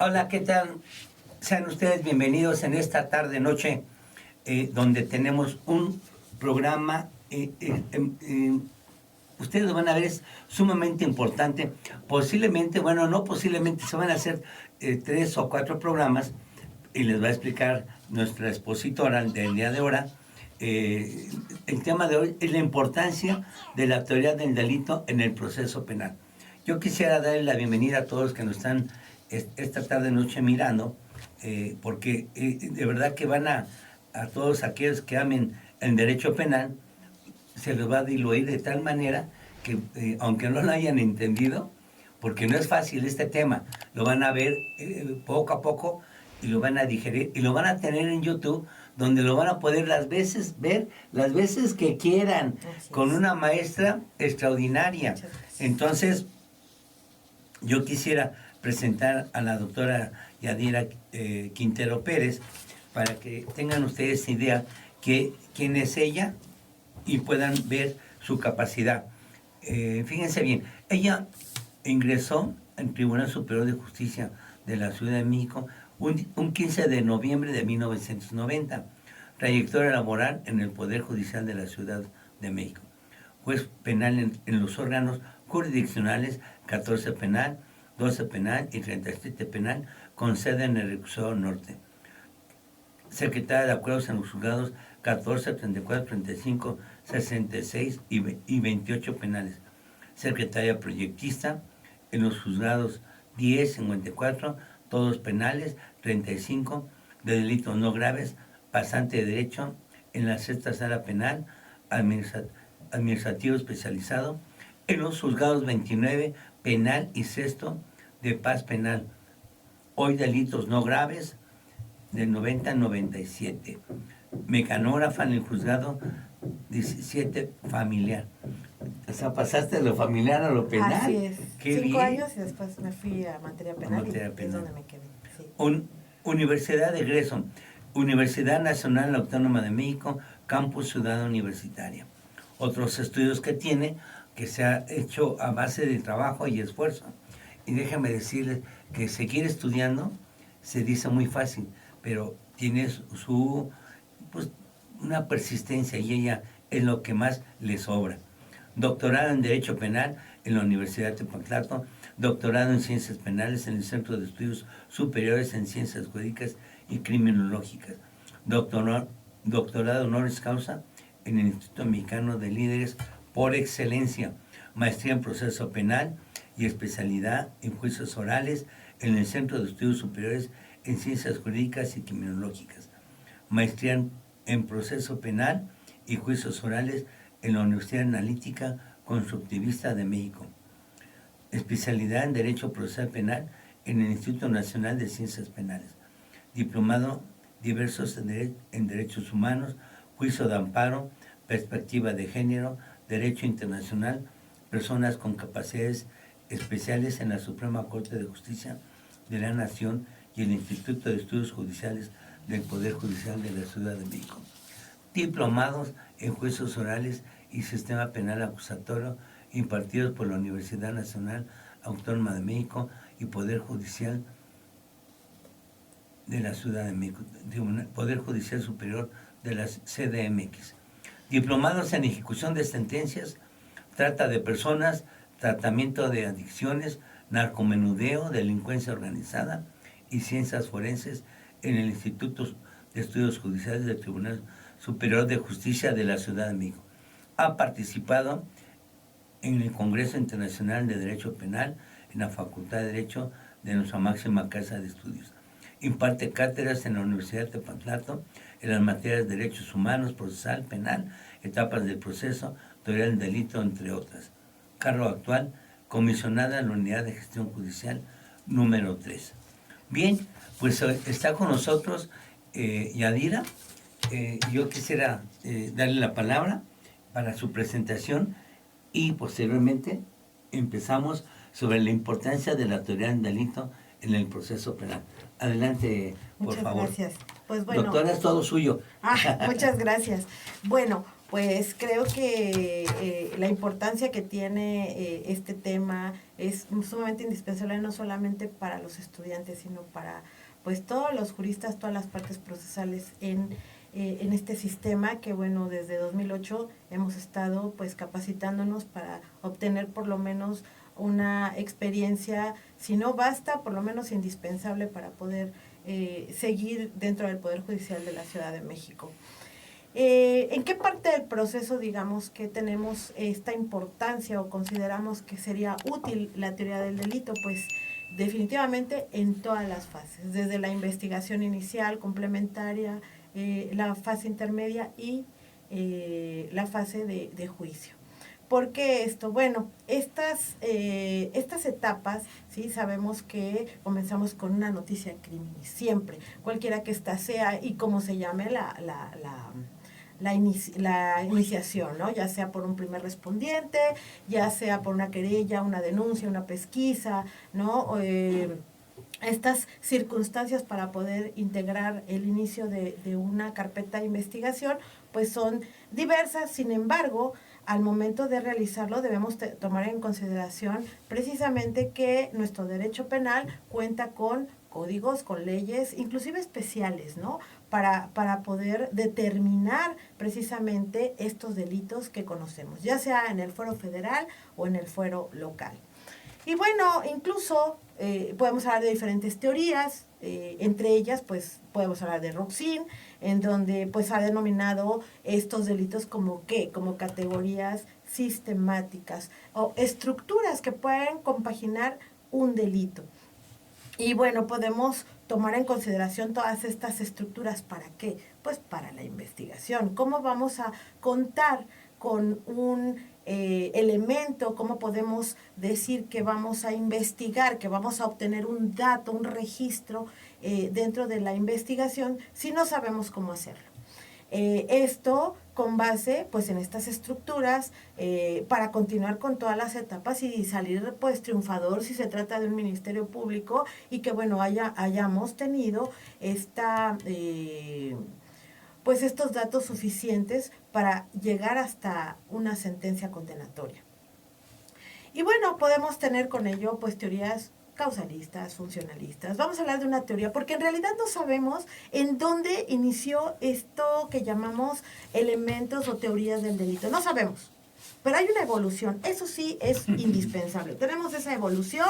Hola, ¿qué tal? Sean ustedes bienvenidos en esta tarde-noche donde tenemos un programa, ustedes lo van a ver, es sumamente importante. Posiblemente, bueno, no posiblemente, se van a hacer 3 o 4 programas y les va a explicar nuestra expositora del día de ahora. El tema de hoy es la importancia de la teoría del delito en el proceso penal. Yo quisiera darle la bienvenida a todos que nos están esta tarde-noche mirando, porque de verdad que van a todos aquellos que amen el derecho penal, se les va a diluir de tal manera que, aunque no lo hayan entendido, porque no es fácil este tema, lo van a ver poco a poco y lo van a digerir y lo van a tener en YouTube, donde lo van a poder ver las veces que quieran, con una maestra extraordinaria. Entonces, yo quisiera presentar a la doctora Yadira Quintero Pérez para que tengan ustedes idea que quién es ella y puedan ver su capacidad. Fíjense bien, ella ingresó al Tribunal Superior de Justicia de la Ciudad de México un 15 de noviembre de 1990, trayectoria laboral en el Poder Judicial de la Ciudad de México, juez penal en los órganos jurisdiccionales 14 penal, 12 penal y 37 penal, con sede en el Reclusorio Norte. Secretaria de Acuerdos en los juzgados 14, 34, 35, 66 y 28 penales. Secretaria proyectista en los juzgados 10, 54, todos penales, 35 de delitos no graves, pasante de derecho en la sexta sala penal, administrativo especializado, en los juzgados 29, penal y sexto de paz penal. Hoy delitos no graves, del 90 al 97. Mecanógrafa en el juzgado 17 familiar. O sea, pasaste de lo familiar a lo penal. Así es. Qué 5 bien. años y después me fui a materia penal, y es donde me quedé. Sí. Universidad de egreso. Universidad Nacional Autónoma de México, Campus Ciudad Universitaria. Otros estudios que tiene, que se ha hecho a base de trabajo y esfuerzo. Y déjame decirles que seguir estudiando se dice muy fácil, pero tiene una persistencia y ella es lo que más le sobra. Doctorado en Derecho Penal en la Universidad de Tepoztlán, doctorado en Ciencias Penales en el Centro de Estudios Superiores en Ciencias Jurídicas y Criminológicas, doctorado honoris causa en el Instituto Mexicano de Líderes por Excelencia, maestría en Proceso Penal y especialidad en Juicios Orales en el Centro de Estudios Superiores en Ciencias Jurídicas y Criminológicas, maestría en Proceso Penal y Juicios Orales en la Universidad Analítica Constructivista de México, especialidad en Derecho Procesal Penal en el Instituto Nacional de Ciencias Penales, diplomado diversos en Derechos Humanos, Juicio de Amparo, Perspectiva de Género, Derecho Internacional, Personas con Capacidades Especiales en la Suprema Corte de Justicia de la Nación y el Instituto de Estudios Judiciales del Poder Judicial de la Ciudad de México. Diplomados en Juicios Orales y Sistema Penal Acusatorio impartidos por la Universidad Nacional Autónoma de México y Poder Judicial de la Ciudad de México, Poder Judicial Superior de la CDMX. Diplomados en Ejecución de Sentencias, Trata de Personas, Tratamiento de Adicciones, Narcomenudeo, Delincuencia Organizada y Ciencias Forenses en el Instituto de Estudios Judiciales del Tribunal Superior de Justicia de la Ciudad de México. Ha participado en el Congreso Internacional de Derecho Penal en la Facultad de Derecho de nuestra máxima casa de estudios. Imparte cátedras en la Universidad de Tepoztlán en las materias de Derechos Humanos, Procesal, Penal, Etapas del Proceso, Teoría del Delito, entre otras. Cargo actual, comisionada en la Unidad de Gestión Judicial número 3. Bien, pues está con nosotros Yadira. Yo quisiera darle la palabra para su presentación y posteriormente empezamos sobre la importancia de la teoría del delito en el proceso penal. Adelante, por favor. Muchas gracias. Pues bueno, doctora, es todo suyo. Muchas gracias. Bueno, pues creo que la importancia que tiene este tema es sumamente indispensable, no solamente para los estudiantes, sino para pues todos los juristas, todas las partes procesales en este sistema que, bueno, desde 2008 hemos estado pues capacitándonos para obtener por lo menos una experiencia, si no basta, por lo menos indispensable para poder seguir dentro del Poder Judicial de la Ciudad de México. ¿En qué parte del proceso, digamos, que tenemos esta importancia o consideramos que sería útil la teoría del delito? Pues definitivamente en todas las fases, desde la investigación inicial, complementaria, la fase intermedia y la fase de juicio. ¿Por qué esto? Bueno, estas etapas, ¿sí? Sabemos que comenzamos con una noticia criminis, siempre, cualquiera que ésta sea y como se llame la iniciación, ¿no? Ya sea por un primer respondiente, ya sea por una querella, una denuncia, una pesquisa, ¿no? Estas circunstancias para poder integrar el inicio de una carpeta de investigación, pues son diversas. Sin embargo, al momento de realizarlo debemos tomar en consideración precisamente que nuestro derecho penal cuenta con códigos, con leyes, inclusive especiales, ¿no? Para poder determinar precisamente estos delitos que conocemos, ya sea en el fuero federal o en el fuero local. Y bueno, incluso podemos hablar de diferentes teorías, entre ellas pues podemos hablar de Roxin, en donde pues ha denominado estos delitos como ¿qué? Como categorías sistemáticas o estructuras que pueden compaginar un delito. Y bueno, podemos tomar en consideración todas estas estructuras. ¿Para qué? Pues para la investigación. ¿Cómo vamos a contar con un elemento? ¿Cómo podemos decir que vamos a investigar, que vamos a obtener un dato, un registro dentro de la investigación si no sabemos cómo hacerlo? Esto con base pues en estas estructuras para continuar con todas las etapas y salir pues triunfador si se trata de un ministerio público y que bueno hayamos tenido pues estos datos suficientes para llegar hasta una sentencia condenatoria. Y bueno, podemos tener con ello pues teorías causalistas, funcionalistas. Vamos a hablar de una teoría, porque en realidad no sabemos en dónde inició esto que llamamos elementos o teorías del delito. No sabemos, pero hay una evolución. Eso sí es indispensable. Tenemos esa evolución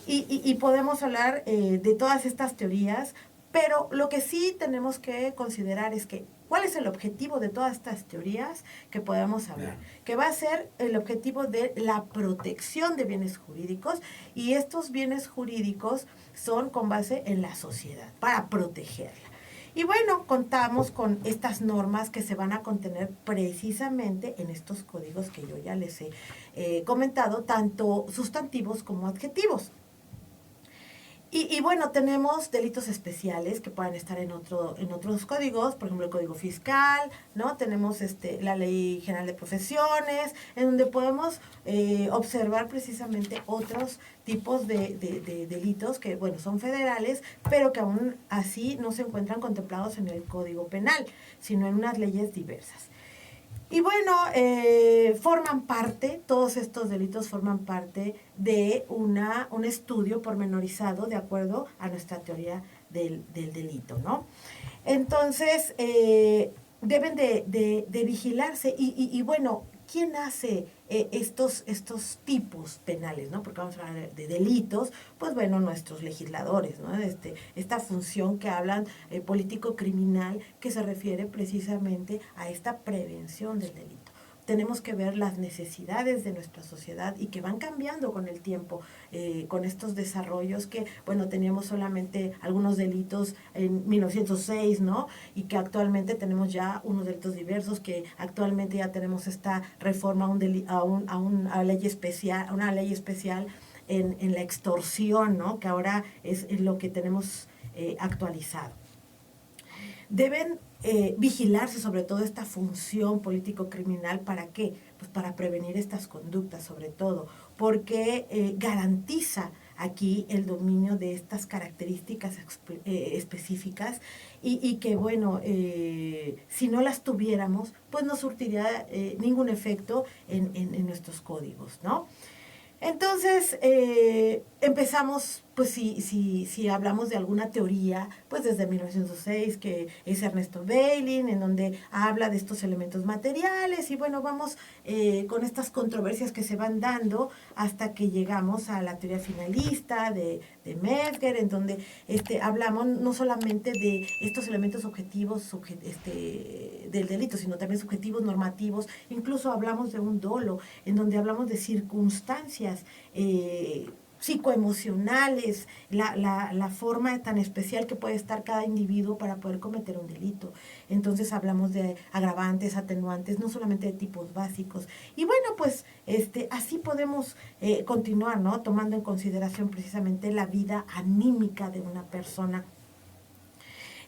y podemos hablar de todas estas teorías, pero lo que sí tenemos que considerar es que ¿cuál es el objetivo de todas estas teorías que podemos hablar? Que va a ser el objetivo de la protección de bienes jurídicos, y estos bienes jurídicos son con base en la sociedad, para protegerla. Y bueno, contamos con estas normas que se van a contener precisamente en estos códigos que yo ya les he comentado, tanto sustantivos como adjetivos. Y bueno, tenemos delitos especiales que pueden estar en otros códigos, por ejemplo el Código Fiscal, ¿no? Tenemos la Ley General de Profesiones, en donde podemos observar precisamente otros tipos de delitos que, bueno, son federales, pero que aún así no se encuentran contemplados en el Código Penal, sino en unas leyes diversas. Y bueno, todos estos delitos forman parte de un estudio pormenorizado de acuerdo a nuestra teoría del delito, ¿no? Entonces, deben de vigilarse y bueno, ¿quién hace estos tipos penales, ¿no? Porque vamos a hablar de delitos, pues bueno, nuestros legisladores, ¿no? Esta función que hablan político-criminal, que se refiere precisamente a esta prevención del delito. Tenemos que ver las necesidades de nuestra sociedad y que van cambiando con el tiempo, con estos desarrollos que, bueno, teníamos solamente algunos delitos en 1906, ¿no? Y que actualmente tenemos ya unos delitos diversos, que actualmente ya tenemos esta reforma a una ley especial en la extorsión, ¿no? Que ahora es lo que tenemos actualizado. Deben vigilarse sobre todo esta función político-criminal. ¿Para qué? Pues para prevenir estas conductas, sobre todo, porque garantiza aquí el dominio de estas características específicas y que, bueno, si no las tuviéramos, pues no surtiría ningún efecto en nuestros códigos, ¿no? Entonces, empezamos, pues si hablamos de alguna teoría, pues desde 1906, que es Ernesto Veiling, en donde habla de estos elementos materiales, y bueno, vamos con estas controversias que se van dando hasta que llegamos a la teoría finalista de Metzger, en donde hablamos no solamente de estos elementos objetivos del delito, sino también subjetivos, normativos, incluso hablamos de un dolo, en donde hablamos de circunstancias psicoemocionales, la forma tan especial que puede estar cada individuo para poder cometer un delito. Entonces hablamos de agravantes, atenuantes, no solamente de tipos básicos. Y bueno, pues así podemos continuar, ¿no? Tomando en consideración precisamente la vida anímica de una persona,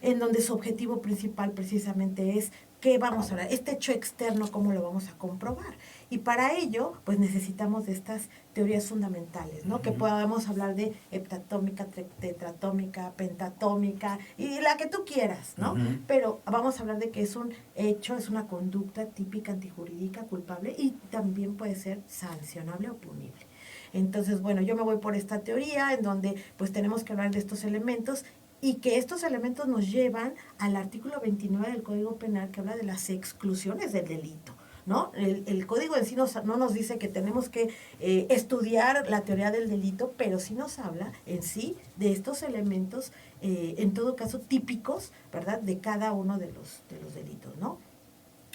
en donde su objetivo principal precisamente es qué vamos a hablar, este hecho externo, cómo lo vamos a comprobar. Y para ello, pues necesitamos de estas teorías fundamentales, ¿no? Que podamos hablar de heptatómica, tetratómica, pentatómica, y la que tú quieras, ¿no? Pero vamos a hablar de que es un hecho, es una conducta típica, antijurídica, culpable, y también puede ser sancionable o punible. Entonces, bueno, yo me voy por esta teoría en donde pues tenemos que hablar de estos elementos y que estos elementos nos llevan al artículo 29 del Código Penal, que habla de las exclusiones del delito, ¿no? El código en sí no nos dice que tenemos que estudiar la teoría del delito, pero sí nos habla en sí de estos elementos, en todo caso típicos, ¿verdad?, de cada uno de los delitos, ¿no?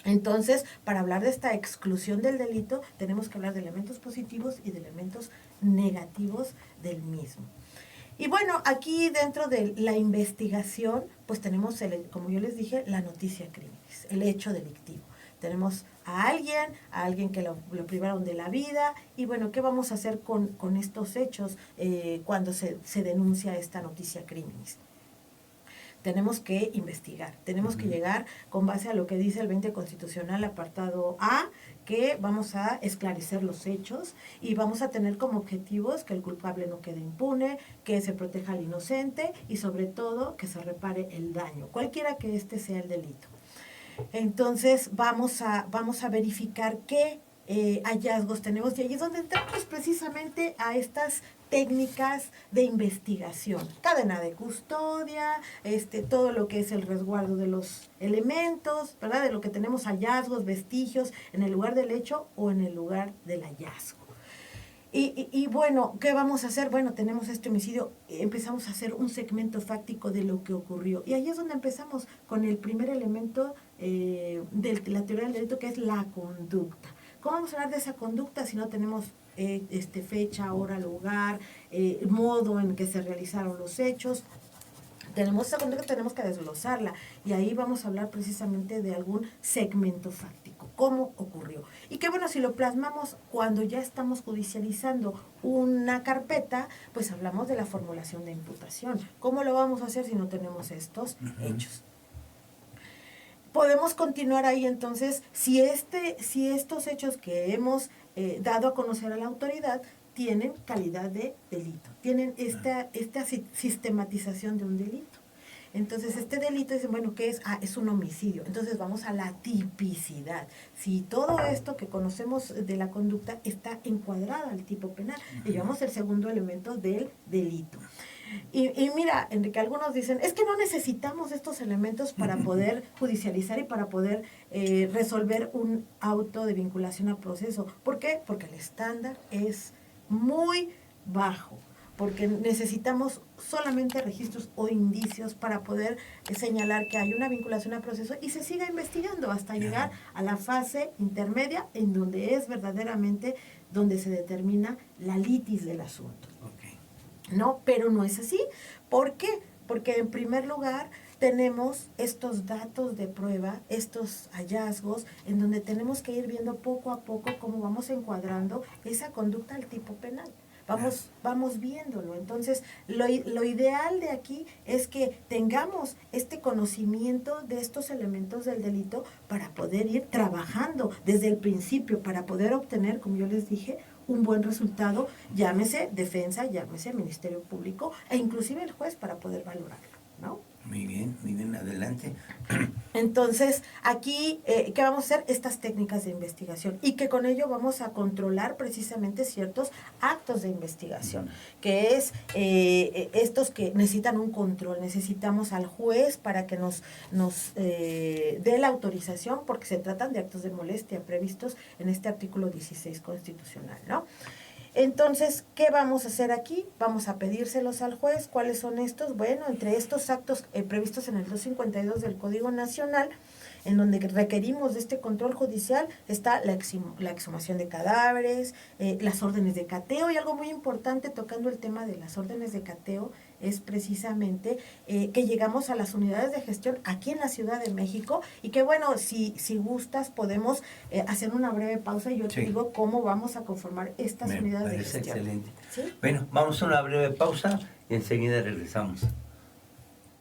Entonces, para hablar de esta exclusión del delito, tenemos que hablar de elementos positivos y de elementos negativos del mismo. Y bueno, aquí dentro de la investigación, pues tenemos, como yo les dije, la noticia criminis, el hecho delictivo. Tenemos a alguien que lo privaron de la vida, y bueno, ¿qué vamos a hacer con estos hechos cuando se denuncia esta noticia criminis? Tenemos que investigar, tenemos que llegar con base a lo que dice el 20 constitucional, apartado A, que vamos a esclarecer los hechos y vamos a tener como objetivos que el culpable no quede impune, que se proteja al inocente y sobre todo que se repare el daño, cualquiera que sea el delito. Entonces vamos a verificar qué hallazgos tenemos, y ahí es donde entramos precisamente a estas técnicas de investigación, cadena de custodia, todo lo que es el resguardo de los elementos, ¿verdad?, de lo que tenemos hallazgos, vestigios en el lugar del hecho o en el lugar del hallazgo. Y bueno, ¿qué vamos a hacer? Bueno, tenemos este homicidio, empezamos a hacer un segmento fáctico de lo que ocurrió. Y ahí es donde empezamos con el primer elemento de la teoría del delito, que es la conducta. ¿Cómo vamos a hablar de esa conducta si no tenemos fecha, hora, lugar, modo en que se realizaron los hechos? Tenemos esa conducta, tenemos que desglosarla, y ahí vamos a hablar precisamente de algún segmento fáctico, cómo ocurrió. Y que bueno, si lo plasmamos cuando ya estamos judicializando una carpeta, pues hablamos de la formulación de imputación. ¿Cómo lo vamos a hacer si no tenemos estos hechos? Podemos continuar ahí entonces, si estos hechos que hemos dado a conocer a la autoridad tienen calidad de delito, tienen esta sistematización de un delito. Entonces, este delito dice, bueno, ¿qué es? Es un homicidio. Entonces, vamos a la tipicidad. Si todo esto que conocemos de la conducta está encuadrada al tipo penal, y llevamos el segundo elemento del delito. Y mira, Enrique, algunos dicen, es que no necesitamos estos elementos para poder judicializar y para poder resolver un auto de vinculación a proceso. ¿Por qué? Porque el estándar es muy bajo, porque necesitamos solamente registros o indicios para poder señalar que hay una vinculación a proceso y se siga investigando hasta llegar a la fase intermedia, en donde es verdaderamente donde se determina la litis del asunto. No, pero no es así. ¿Por qué? Porque en primer lugar tenemos estos datos de prueba, estos hallazgos, en donde tenemos que ir viendo poco a poco cómo vamos encuadrando esa conducta al tipo penal. Vamos viéndolo. Entonces, lo ideal de aquí es que tengamos este conocimiento de estos elementos del delito para poder ir trabajando desde el principio, para poder obtener, como yo les dije, un buen resultado, llámese defensa, llámese Ministerio Público e inclusive el juez para poder valorarlo, ¿no? Muy bien, adelante. Entonces, aquí, ¿qué vamos a hacer? Estas técnicas de investigación y que con ello vamos a controlar precisamente ciertos actos de investigación, que es estos que necesitan un control, necesitamos al juez para que nos dé la autorización, porque se tratan de actos de molestia previstos en este artículo 16 constitucional, ¿no? Entonces, ¿qué vamos a hacer aquí? Vamos a pedírselos al juez. ¿Cuáles son estos? Bueno, entre estos actos previstos en el 252 del Código Nacional, en donde requerimos de este control judicial, está la exhumación de cadáveres, las órdenes de cateo, y algo muy importante tocando el tema de las órdenes de cateo es precisamente que llegamos a las unidades de gestión aquí en la Ciudad de México, y que bueno, si gustas podemos hacer una breve pausa y yo te digo cómo vamos a conformar estas unidades de gestión. Excelente. ¿Sí? Bueno, vamos a una breve pausa y enseguida regresamos.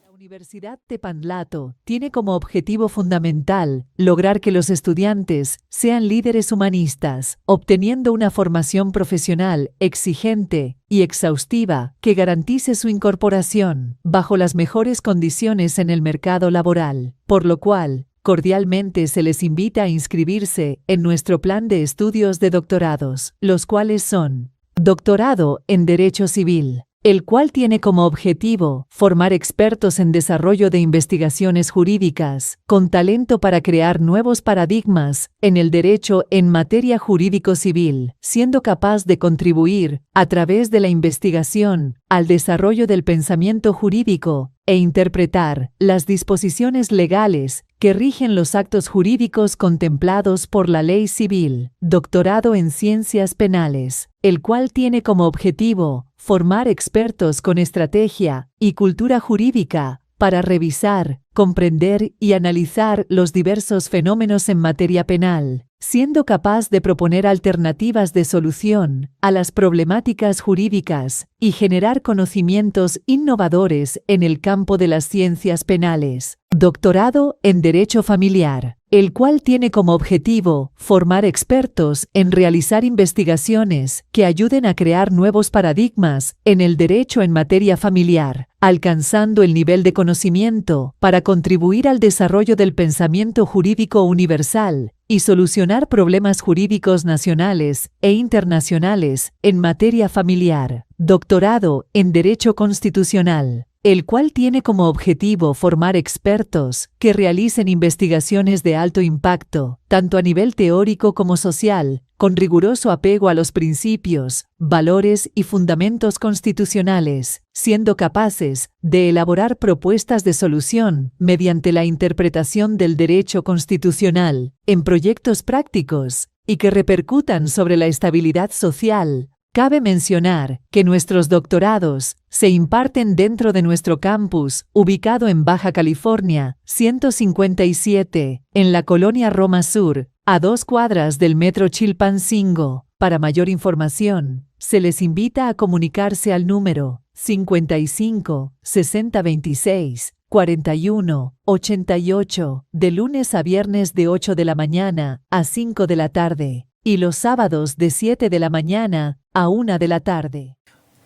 La Universidad Tepantlato tiene como objetivo fundamental lograr que los estudiantes sean líderes humanistas, obteniendo una formación profesional exigente y exhaustiva que garantice su incorporación bajo las mejores condiciones en el mercado laboral, por lo cual cordialmente se les invita a inscribirse en nuestro plan de estudios de doctorados, los cuales son: Doctorado en Derecho Civil, el cual tiene como objetivo formar expertos en desarrollo de investigaciones jurídicas, con talento para crear nuevos paradigmas en el derecho en materia jurídico-civil, siendo capaz de contribuir, a través de la investigación, al desarrollo del pensamiento jurídico e interpretar las disposiciones legales que rigen los actos jurídicos contemplados por la ley civil. Doctorado en Ciencias Penales, el cual tiene como objetivo formar expertos con estrategia y cultura jurídica para revisar, comprender y analizar los diversos fenómenos en materia penal, siendo capaz de proponer alternativas de solución a las problemáticas jurídicas y generar conocimientos innovadores en el campo de las ciencias penales. Doctorado en Derecho Familiar, el cual tiene como objetivo formar expertos en realizar investigaciones que ayuden a crear nuevos paradigmas en el derecho en materia familiar, alcanzando el nivel de conocimiento para contribuir al desarrollo del pensamiento jurídico universal y solucionar problemas jurídicos nacionales e internacionales en materia familiar. Doctorado en Derecho Constitucional, el cual tiene como objetivo formar expertos que realicen investigaciones de alto impacto, tanto a nivel teórico como social, con riguroso apego a los principios, valores y fundamentos constitucionales, siendo capaces de elaborar propuestas de solución mediante la interpretación del derecho constitucional en proyectos prácticos y que repercutan sobre la estabilidad social. Cabe mencionar que nuestros doctorados se imparten dentro de nuestro campus, ubicado en Baja California, 157, en la colonia Roma Sur, a 2 cuadras del Metro Chilpancingo. Para mayor información, se les invita a comunicarse al número 55 60 26 41 88, de lunes a viernes de 8 de la mañana a 5 de la tarde, y los sábados de 7 de la mañana a 1 de la tarde.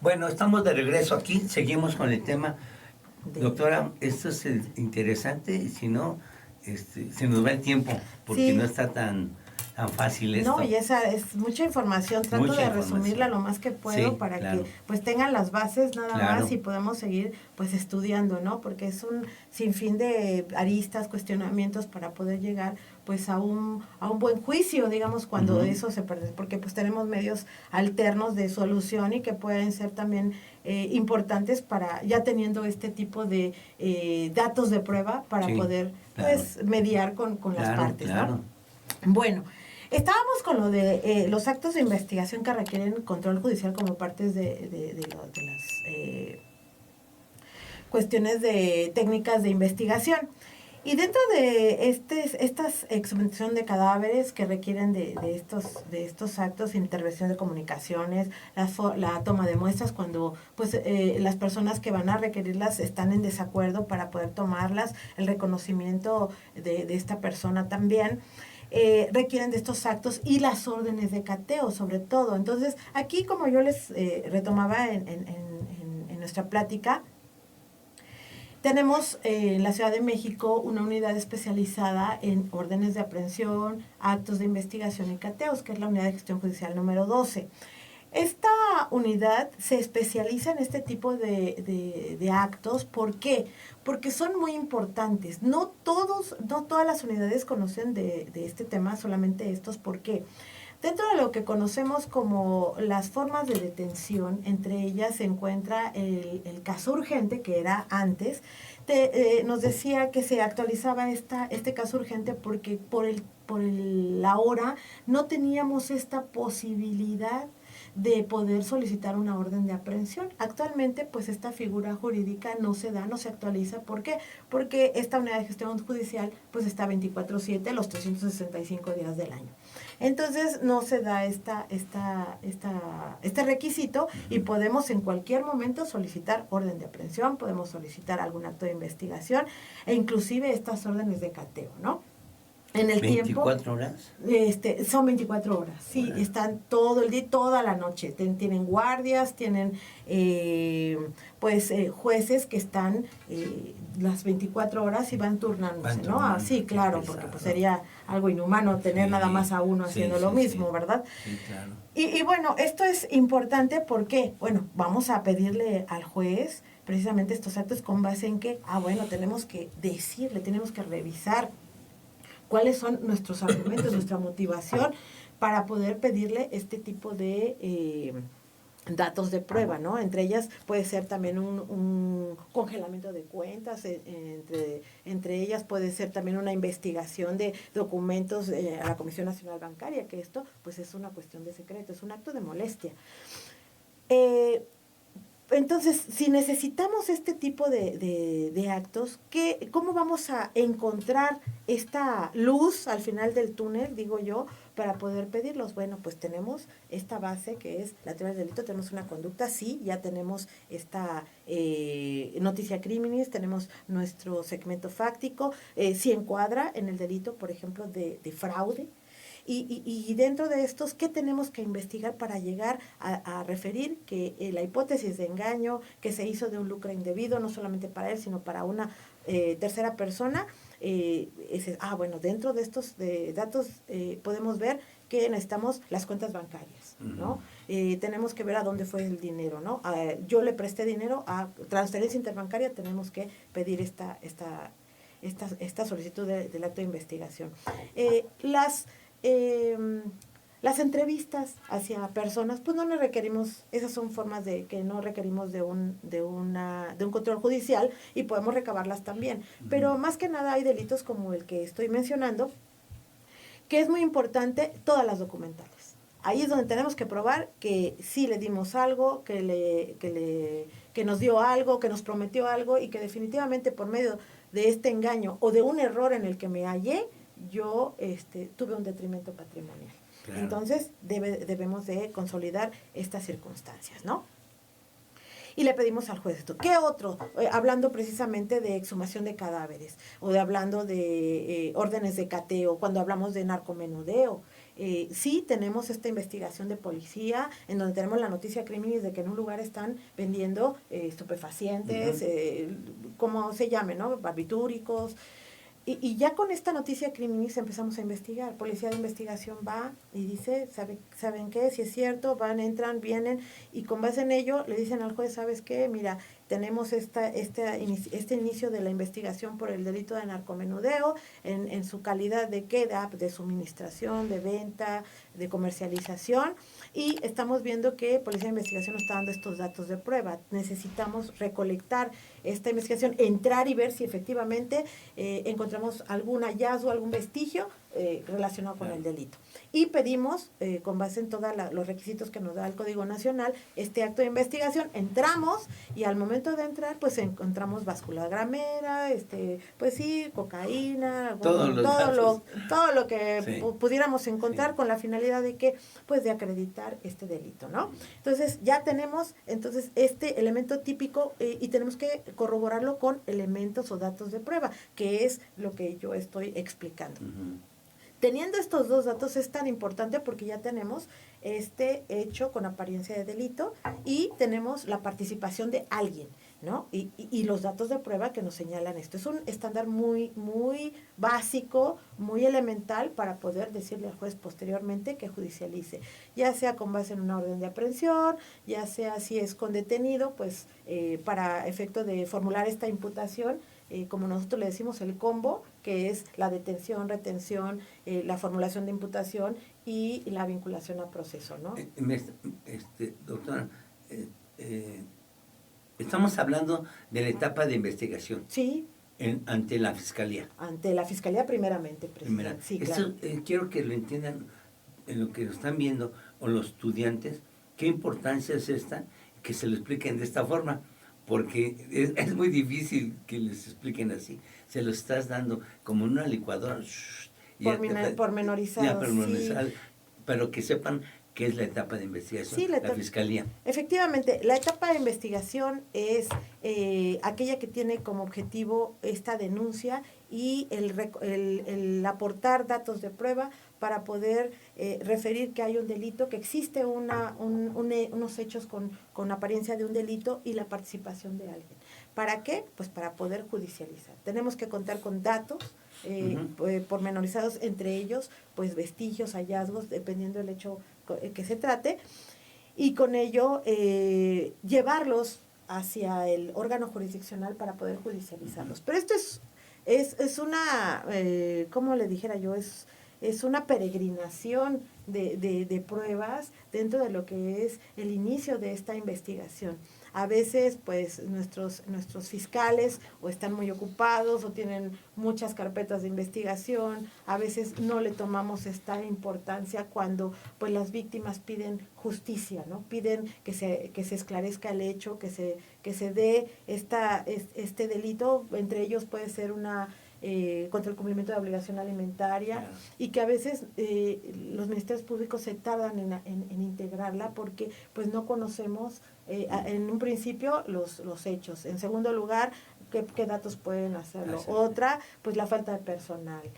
Bueno, estamos de regreso aquí, seguimos con el tema. Doctora, esto es interesante, y si no, se nos va el tiempo, porque no está tan fácil esto. No, y esa es mucha información, trato de resumirla lo más que puedo para que pues tengan las bases nada más y podamos seguir pues estudiando, ¿no? Porque es un sinfín de aristas, cuestionamientos para poder llegar pues a un buen juicio, digamos, cuando eso se pierde, porque pues tenemos medios alternos de solución y que pueden ser también importantes para, ya teniendo este tipo de datos de prueba para poder pues mediar con las partes, ¿no? Bueno, estábamos con lo de los actos de investigación que requieren control judicial como partes de las cuestiones de técnicas de investigación. Y dentro de estas exhumación de cadáveres que requieren de estos actos, intervención de comunicaciones, la toma de muestras cuando pues las personas que van a requerirlas están en desacuerdo para poder tomarlas, el reconocimiento de esta persona también. requieren de estos actos y las órdenes de cateo sobre todo. Entonces, aquí como yo les retomaba en nuestra plática, tenemos en la Ciudad de México una unidad especializada en órdenes de aprehensión, actos de investigación y cateos, que es la Unidad de Gestión Judicial número 12. Esta unidad se especializa en este tipo de actos. ¿Por qué? Porque son muy importantes. No todas las unidades conocen de este tema, solamente estos. ¿Por qué? Dentro de lo que conocemos como las formas de detención, entre ellas se encuentra el caso urgente, que era antes. Nos decía que se actualizaba este caso urgente porque por la hora no teníamos esta posibilidad de poder solicitar una orden de aprehensión. Actualmente, pues esta figura jurídica no se actualiza. ¿Por qué? Porque esta unidad de gestión judicial pues está 24/7 los 365 días del año. Entonces no se da este requisito y podemos en cualquier momento solicitar orden de aprehensión, podemos solicitar algún acto de investigación e inclusive estas órdenes de cateo, ¿no? En el 24 tiempo, horas. Son 24 horas, sí, bueno. Están todo el día, toda la noche. Tienen guardias, tienen jueces que están las 24 horas y van turnándose, ¿no? Sí, claro, porque pues sería algo inhumano tener nada más a uno haciendo lo mismo, ¿verdad? Sí, claro. Y bueno, esto es importante porque, bueno, vamos a pedirle al juez precisamente estos actos con base en que, tenemos que decirle, tenemos que revisar cuáles son nuestros argumentos, nuestra motivación para poder pedirle este tipo de datos de prueba, ¿no? Entre ellas puede ser también un congelamiento de cuentas, entre ellas puede ser también una investigación de documentos a la Comisión Nacional Bancaria, que esto pues es una cuestión de secreto, es un acto de molestia. Entonces, si necesitamos este tipo de actos, ¿cómo vamos a encontrar esta luz al final del túnel, digo yo, para poder pedirlos? Bueno, pues tenemos esta base que es la teoría del delito, tenemos una conducta, sí, ya tenemos esta noticia criminis, tenemos nuestro segmento fáctico, sí encuadra en el delito, por ejemplo, de fraude. Y dentro de estos, ¿qué tenemos que investigar para llegar a referir que la hipótesis de engaño que se hizo de un lucro indebido, no solamente para él, sino para una tercera persona? Dentro de estos datos podemos ver que necesitamos las cuentas bancarias, ¿no? Tenemos que ver a dónde fue el dinero, ¿no? Yo le presté dinero a transferencia interbancaria, tenemos que pedir esta solicitud del acto de investigación. Las entrevistas hacia personas, pues no le requerimos, esas son formas de que no requerimos de un control judicial y podemos recabarlas también. Pero más que nada hay delitos como el que estoy mencionando, que es muy importante, todas las documentales. Ahí es donde tenemos que probar que sí le dimos algo, que nos dio algo, que nos prometió algo y que definitivamente por medio de este engaño o de un error en el que me hallé, yo tuve un detrimento patrimonial. Claro. Entonces debemos de consolidar estas circunstancias, ¿no? Y le pedimos al juez esto. ¿Qué otro? Hablando precisamente de exhumación de cadáveres o hablando de órdenes de cateo, cuando hablamos de narcomenudeo. Sí tenemos esta investigación de policía en donde tenemos la noticia criminis de que en un lugar están vendiendo estupefacientes, como se llame, ¿no? Barbitúricos. Y ya con esta noticia criminis empezamos a investigar. Policía de investigación va y dice, ¿saben qué? Si es cierto, van, entran, vienen, y con base en ello le dicen al juez, ¿sabes qué? Mira, tenemos este inicio de la investigación por el delito de narcomenudeo, en su calidad de ¿qué? De suministración, de venta, de comercialización, y estamos viendo que Policía de Investigación nos está dando estos datos de prueba. Necesitamos recolectar esta investigación, entrar y ver si efectivamente encontramos algún hallazgo, algún vestigio relacionado con el delito. Y pedimos, con base en todos los requisitos que nos da el Código Nacional, este acto de investigación, entramos y al momento de entrar, pues encontramos báscula gramera, pues sí, cocaína, todo lo que pudiéramos encontrar con la finalidad de que, pues de acreditar este delito, ¿no? Entonces, ya tenemos este elemento típico y tenemos que corroborarlo con elementos o datos de prueba, que es lo que yo estoy explicando. Teniendo estos dos datos es tan importante porque ya tenemos este hecho con apariencia de delito y tenemos la participación de alguien, ¿no? Y los datos de prueba que nos señalan esto. Es un estándar muy, muy básico, muy elemental para poder decirle al juez posteriormente que judicialice, ya sea con base en una orden de aprehensión, ya sea si es con detenido, pues para efecto de formular esta imputación, como nosotros le decimos el combo, que es la detención, retención, la formulación de imputación y la vinculación a proceso, ¿no? Doctora, estamos hablando de la etapa de investigación. Sí. Ante la Fiscalía. Ante la Fiscalía primeramente, presidente. Sí, claro. Esto, quiero que lo entiendan en lo que lo están viendo o los estudiantes, qué importancia es esta, que se lo expliquen de esta forma, porque es muy difícil que les expliquen así. Se lo estás dando como en una licuadora. Pormenorizado. Pormenorizado, sí. Pero que sepan qué es la etapa de investigación, sí, la Fiscalía. Efectivamente, la etapa de investigación es aquella que tiene como objetivo esta denuncia y el aportar datos de prueba para poder referir que hay un delito, que existe unos hechos con apariencia de un delito y la participación de alguien. ¿Para qué? Pues para poder judicializar. Tenemos que contar con datos pormenorizados, entre ellos, pues vestigios, hallazgos, dependiendo del hecho que se trate, y con ello llevarlos hacia el órgano jurisdiccional para poder judicializarlos. Pero esto es una, ¿cómo le dijera yo? Es una peregrinación de pruebas dentro de lo que es el inicio de esta investigación. A veces, pues, nuestros fiscales o están muy ocupados o tienen muchas carpetas de investigación, a veces no le tomamos esta importancia cuando, pues, las víctimas piden justicia, ¿no? Piden que se esclarezca el hecho, que se dé este delito, entre ellos puede ser una contra el cumplimiento de obligación alimentaria, claro. Y que a veces los ministerios públicos se tardan en integrarla porque pues no conocemos en un principio los hechos. En segundo lugar, ¿qué datos pueden hacerlo? Otra, pues la falta de personal,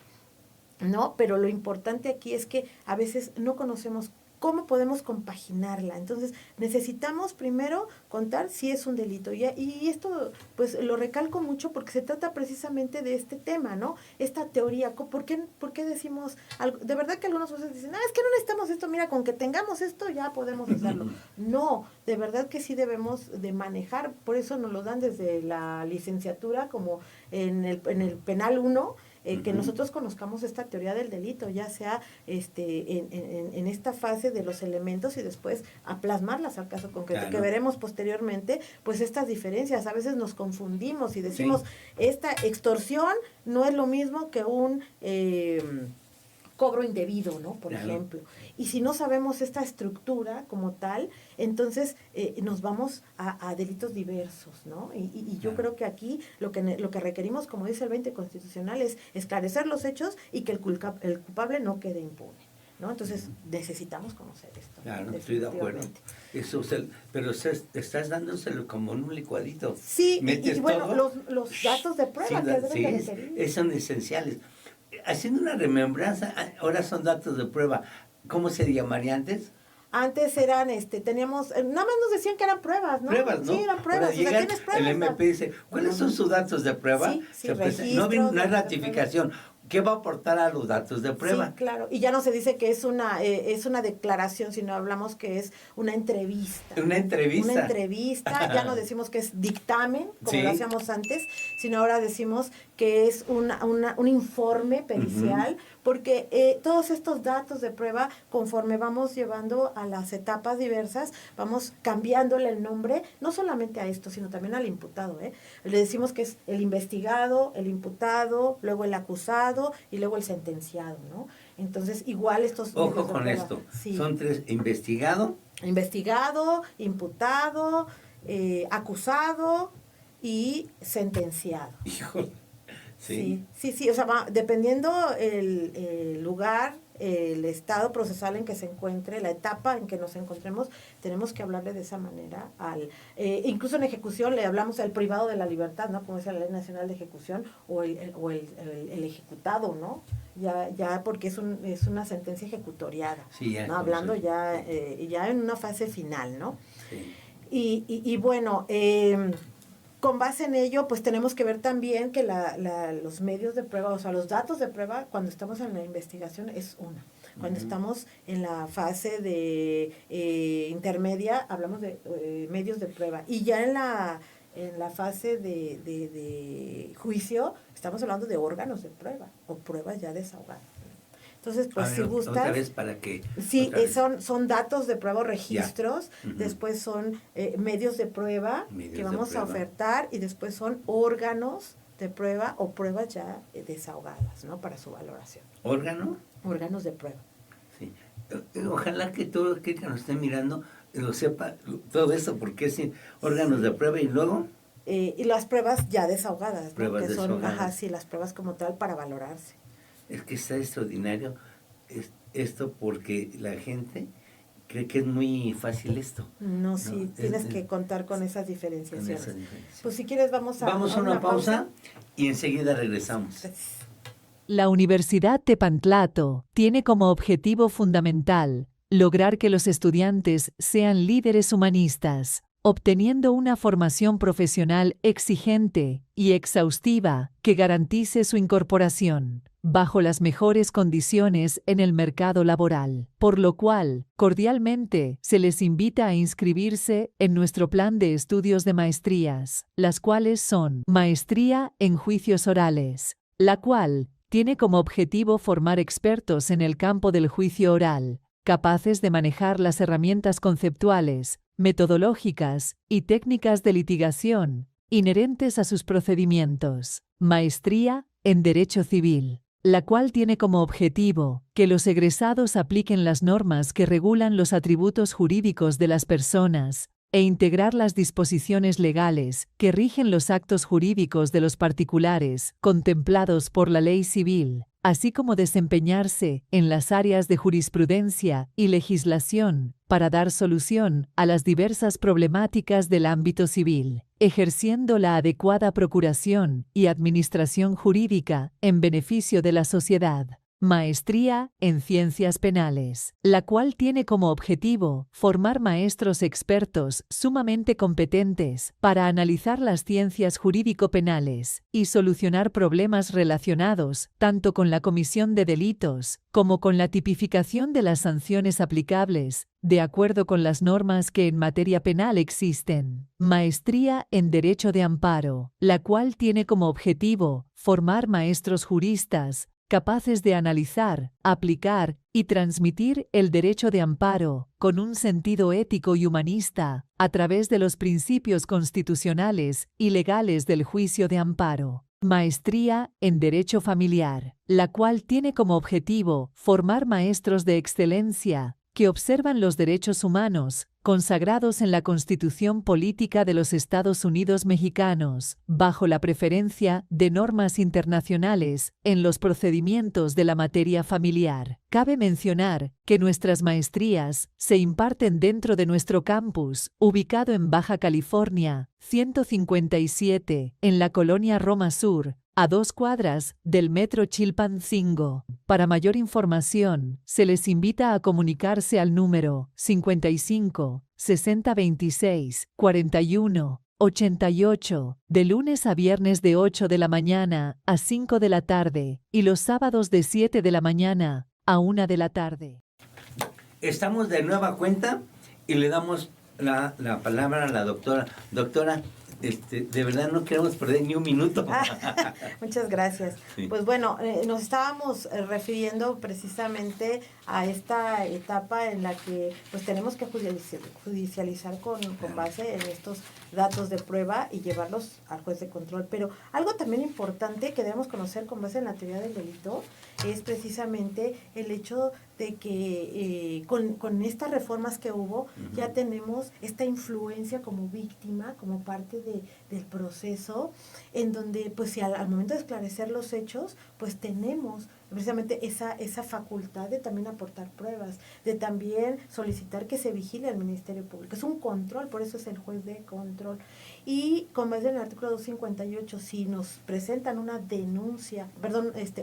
¿no? Pero lo importante aquí es que a veces no conocemos cómo podemos compaginarla. Entonces, necesitamos primero contar si es un delito. Y esto, pues, lo recalco mucho porque se trata precisamente de este tema, ¿no? Esta teoría. ¿Por qué decimos algo? De verdad que algunos ustedes dicen, es que no necesitamos esto, mira, con que tengamos esto ya podemos hacerlo. No, de verdad que sí debemos de manejar, por eso nos lo dan desde la licenciatura, como en el penal 1, que nosotros conozcamos esta teoría del delito, ya sea en esta fase de los elementos y después a plasmarlas al caso concreto, claro. Que veremos posteriormente, pues estas diferencias. A veces nos confundimos y decimos, sí. Esta extorsión no es lo mismo que un cobro indebido, ¿no? Por claro. Ejemplo. Y si no sabemos esta estructura como tal, entonces nos vamos a delitos diversos, ¿no? Y yo creo que aquí lo que requerimos, como dice el 20 constitucional, es esclarecer los hechos y que el culpable no quede impune, ¿no? Entonces necesitamos conocer esto. Claro, estoy de acuerdo. Eso, pero estás dándoselo como en un licuadito. Sí, y bueno, los datos de prueba sí, que deben de son esenciales. Haciendo una remembranza, ahora son datos de prueba. ¿Cómo se llamaría antes? Antes eran, teníamos, nada más nos decían que eran pruebas, ¿no? Pruebas, ¿no? Sí, eran pruebas. O sea, ¿tienes pruebas? El MP dice, ¿cuáles son sus datos de prueba? Sí, registro, no hay ratificación. ¿Qué va a aportar a los datos de prueba? Sí, claro. Y ya no se dice que es una declaración, sino hablamos que es una entrevista. Una entrevista. Una entrevista. Ya no decimos que es dictamen, como lo hacíamos antes, sino ahora decimos que es un informe pericial, porque todos estos datos de prueba, conforme vamos llevando a las etapas diversas, vamos cambiándole el nombre, no solamente a esto, sino también al imputado, Le decimos que es el investigado, el imputado, luego el acusado, y luego el sentenciado, ¿no? Entonces, igual estos... Ojo con esto, sí. Son tres: investigado, imputado, acusado y sentenciado. Híjole. Sí, o sea, dependiendo el lugar, el estado procesal en que se encuentre, la etapa en que nos encontremos, tenemos que hablarle de esa manera incluso en ejecución le hablamos al privado de la libertad, ¿no? Como es la Ley Nacional de Ejecución o el ejecutado, ¿no? Ya porque es una sentencia ejecutoriada, sí, ya, ¿no? Hablando ya en una fase final, ¿no? Sí. Y bueno, con base en ello, pues tenemos que ver también que los medios de prueba, o sea, los datos de prueba, cuando estamos en la investigación es una. Cuando estamos en la fase de intermedia, hablamos de medios de prueba. Y ya en la fase de juicio, estamos hablando de órganos de prueba o pruebas ya desahogadas. Entonces, pues si gustas... Otra vez para que... Sí, son datos de prueba o registros, después son medios de prueba que vamos a ofertar y después son órganos de prueba o pruebas ya desahogadas, ¿no? Para su valoración. ¿Órgano? Órganos de prueba. Sí. Ojalá que todo el que nos esté mirando lo sepa todo eso, porque es órganos de prueba y luego... y las pruebas ya desahogadas, ¿no? Pruebas que desahogadas. son, sí, las pruebas como tal para valorarse. Es que está extraordinario esto porque la gente cree que es muy fácil esto. No, sí, tienes que contar con esas diferenciaciones. Con esa diferencia. Pues si quieres vamos a una pausa y enseguida regresamos. Gracias. La Universidad Tepantlato tiene como objetivo fundamental lograr que los estudiantes sean líderes humanistas, obteniendo una formación profesional exigente y exhaustiva que garantice su incorporación bajo las mejores condiciones en el mercado laboral, por lo cual, cordialmente, se les invita a inscribirse en nuestro plan de estudios de maestrías, las cuales son Maestría en Juicios Orales, la cual tiene como objetivo formar expertos en el campo del juicio oral, capaces de manejar las herramientas conceptuales, metodológicas y técnicas de litigación inherentes a sus procedimientos. Maestría en Derecho Civil, la cual tiene como objetivo que los egresados apliquen las normas que regulan los atributos jurídicos de las personas e integrar las disposiciones legales que rigen los actos jurídicos de los particulares contemplados por la ley civil, así como desempeñarse en las áreas de jurisprudencia y legislación para dar solución a las diversas problemáticas del ámbito civil, ejerciendo la adecuada procuración y administración jurídica en beneficio de la sociedad. Maestría en Ciencias Penales, la cual tiene como objetivo formar maestros expertos sumamente competentes para analizar las ciencias jurídico-penales y solucionar problemas relacionados tanto con la comisión de delitos como con la tipificación de las sanciones aplicables, de acuerdo con las normas que en materia penal existen. Maestría en Derecho de Amparo, la cual tiene como objetivo formar maestros juristas capaces de analizar, aplicar y transmitir el derecho de amparo con un sentido ético y humanista a través de los principios constitucionales y legales del juicio de amparo. Maestría en Derecho Familiar, la cual tiene como objetivo formar maestros de excelencia que observan los derechos humanos consagrados en la Constitución Política de los Estados Unidos Mexicanos, bajo la preferencia de normas internacionales en los procedimientos de la materia familiar. Cabe mencionar que nuestras maestrías se imparten dentro de nuestro campus, ubicado en Baja California, 157, en la colonia Roma Sur, a 2 cuadras del Metro Chilpancingo. Para mayor información, se les invita a comunicarse al número 55 6026 41 88, de lunes a viernes de 8 de la mañana a 5 de la tarde y los sábados de 7 de la mañana a 1 de la tarde. Estamos de nueva cuenta y le damos la palabra a la doctora. Doctora, de verdad no queremos perder ni un minuto. Muchas gracias. Sí. Pues bueno, nos estábamos refiriendo precisamente a esta etapa en la que pues tenemos que judicializar con base en estos datos de prueba y llevarlos al juez de control. Pero algo también importante que debemos conocer con base en la teoría del delito es precisamente el hecho de que con estas reformas que hubo, ya tenemos esta influencia como víctima, como parte del proceso, en donde pues si al momento de esclarecer los hechos, pues tenemos precisamente esa facultad de también aportar pruebas, de también solicitar que se vigile al Ministerio Público. Es un control, por eso es el juez de control. Y como es en el artículo 258, si nos presentan una denuncia,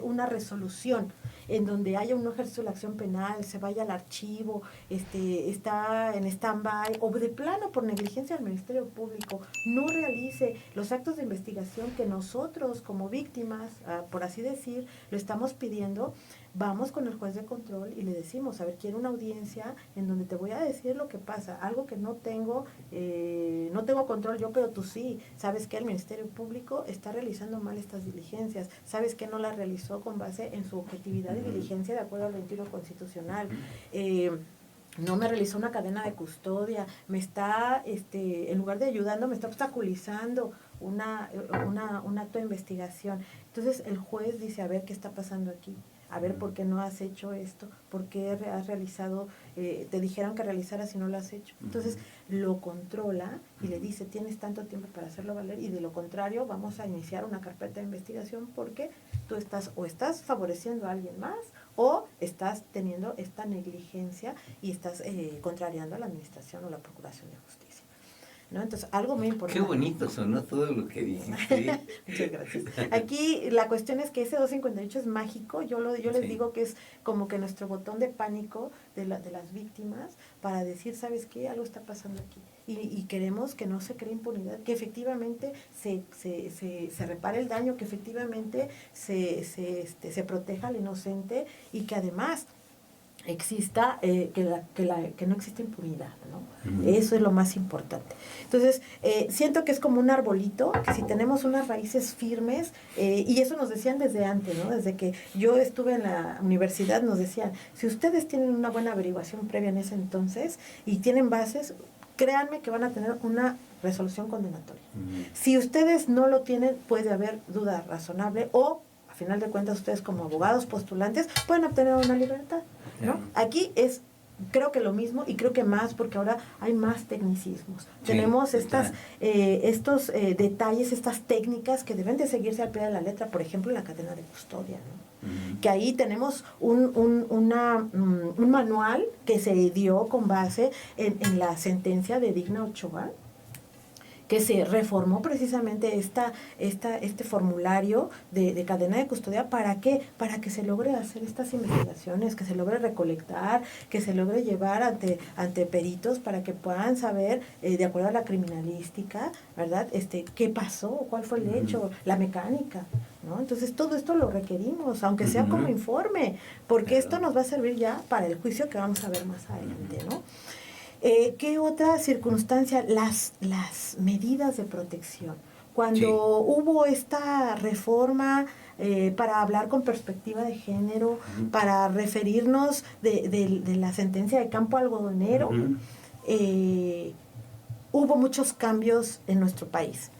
una resolución en donde haya un ejercicio de la acción penal, se vaya al archivo, está en stand-by, o de plano por negligencia del Ministerio Público no realice los actos de investigación que nosotros como víctimas, por así decir, lo estamos pidiendo, vamos con el juez de control y le decimos, a ver, quiero una audiencia en donde te voy a decir lo que pasa, algo que no tengo control yo, pero tú sí, sabes que el Ministerio Público está realizando mal estas diligencias, sabes que no las realizó con base en su objetividad y diligencia de acuerdo al 21 constitucional, no me realizó una cadena de custodia, me está, en lugar de ayudando, me está obstaculizando un acto de investigación. Entonces el juez dice, a ver, ¿qué está pasando aquí? A ver, ¿por qué no has hecho esto? ¿Por qué has realizado, te dijeron que realizaras y no lo has hecho? Entonces lo controla y le dice, tienes tanto tiempo para hacerlo valer, y de lo contrario vamos a iniciar una carpeta de investigación porque tú estás favoreciendo a alguien más o estás teniendo esta negligencia y estás contrariando a la administración o la procuración de justicia, ¿no? Entonces, algo muy importante. Qué bonito sonó todo lo que dijiste. Muchas gracias. Aquí la cuestión es que ese 258 es mágico, yo les digo que es como que nuestro botón de pánico de las víctimas para decir, ¿sabes qué? Algo está pasando aquí. Y queremos que no se cree impunidad, que efectivamente se repare el daño, que efectivamente se proteja al inocente y que además exista, que no exista impunidad, ¿no? Eso es lo más importante. Entonces, siento que es como un arbolito, que si tenemos unas raíces firmes, y eso nos decían desde antes, ¿no? Desde que yo estuve en la universidad nos decían, si ustedes tienen una buena averiguación previa en ese entonces y tienen bases, créanme que van a tener una resolución condenatoria. Si ustedes no lo tienen, puede haber duda razonable o, a final de cuentas, ustedes como abogados postulantes pueden obtener una libertad, ¿no? Aquí es, creo que lo mismo y creo que más porque ahora hay más tecnicismos. Sí, tenemos estos detalles, estas técnicas que deben de seguirse al pie de la letra, por ejemplo, la cadena de custodia, ¿no? Que ahí tenemos un manual que se dio con base en la sentencia de Digna Ochoa, que se reformó precisamente este formulario de cadena de custodia. ¿Para qué? Para que se logre hacer estas investigaciones, que se logre recolectar, que se logre llevar ante peritos para que puedan saber, de acuerdo a la criminalística, ¿verdad? ¿Qué pasó? ¿Cuál fue el hecho? La mecánica, ¿no? Entonces todo esto lo requerimos, aunque sea como informe, porque esto nos va a servir ya para el juicio que vamos a ver más adelante, ¿no? ¿Qué otra circunstancia? Las medidas de protección. Cuando hubo esta reforma para hablar con perspectiva de género, para referirnos de la sentencia de Campo Algodonero, hubo muchos cambios en nuestro país.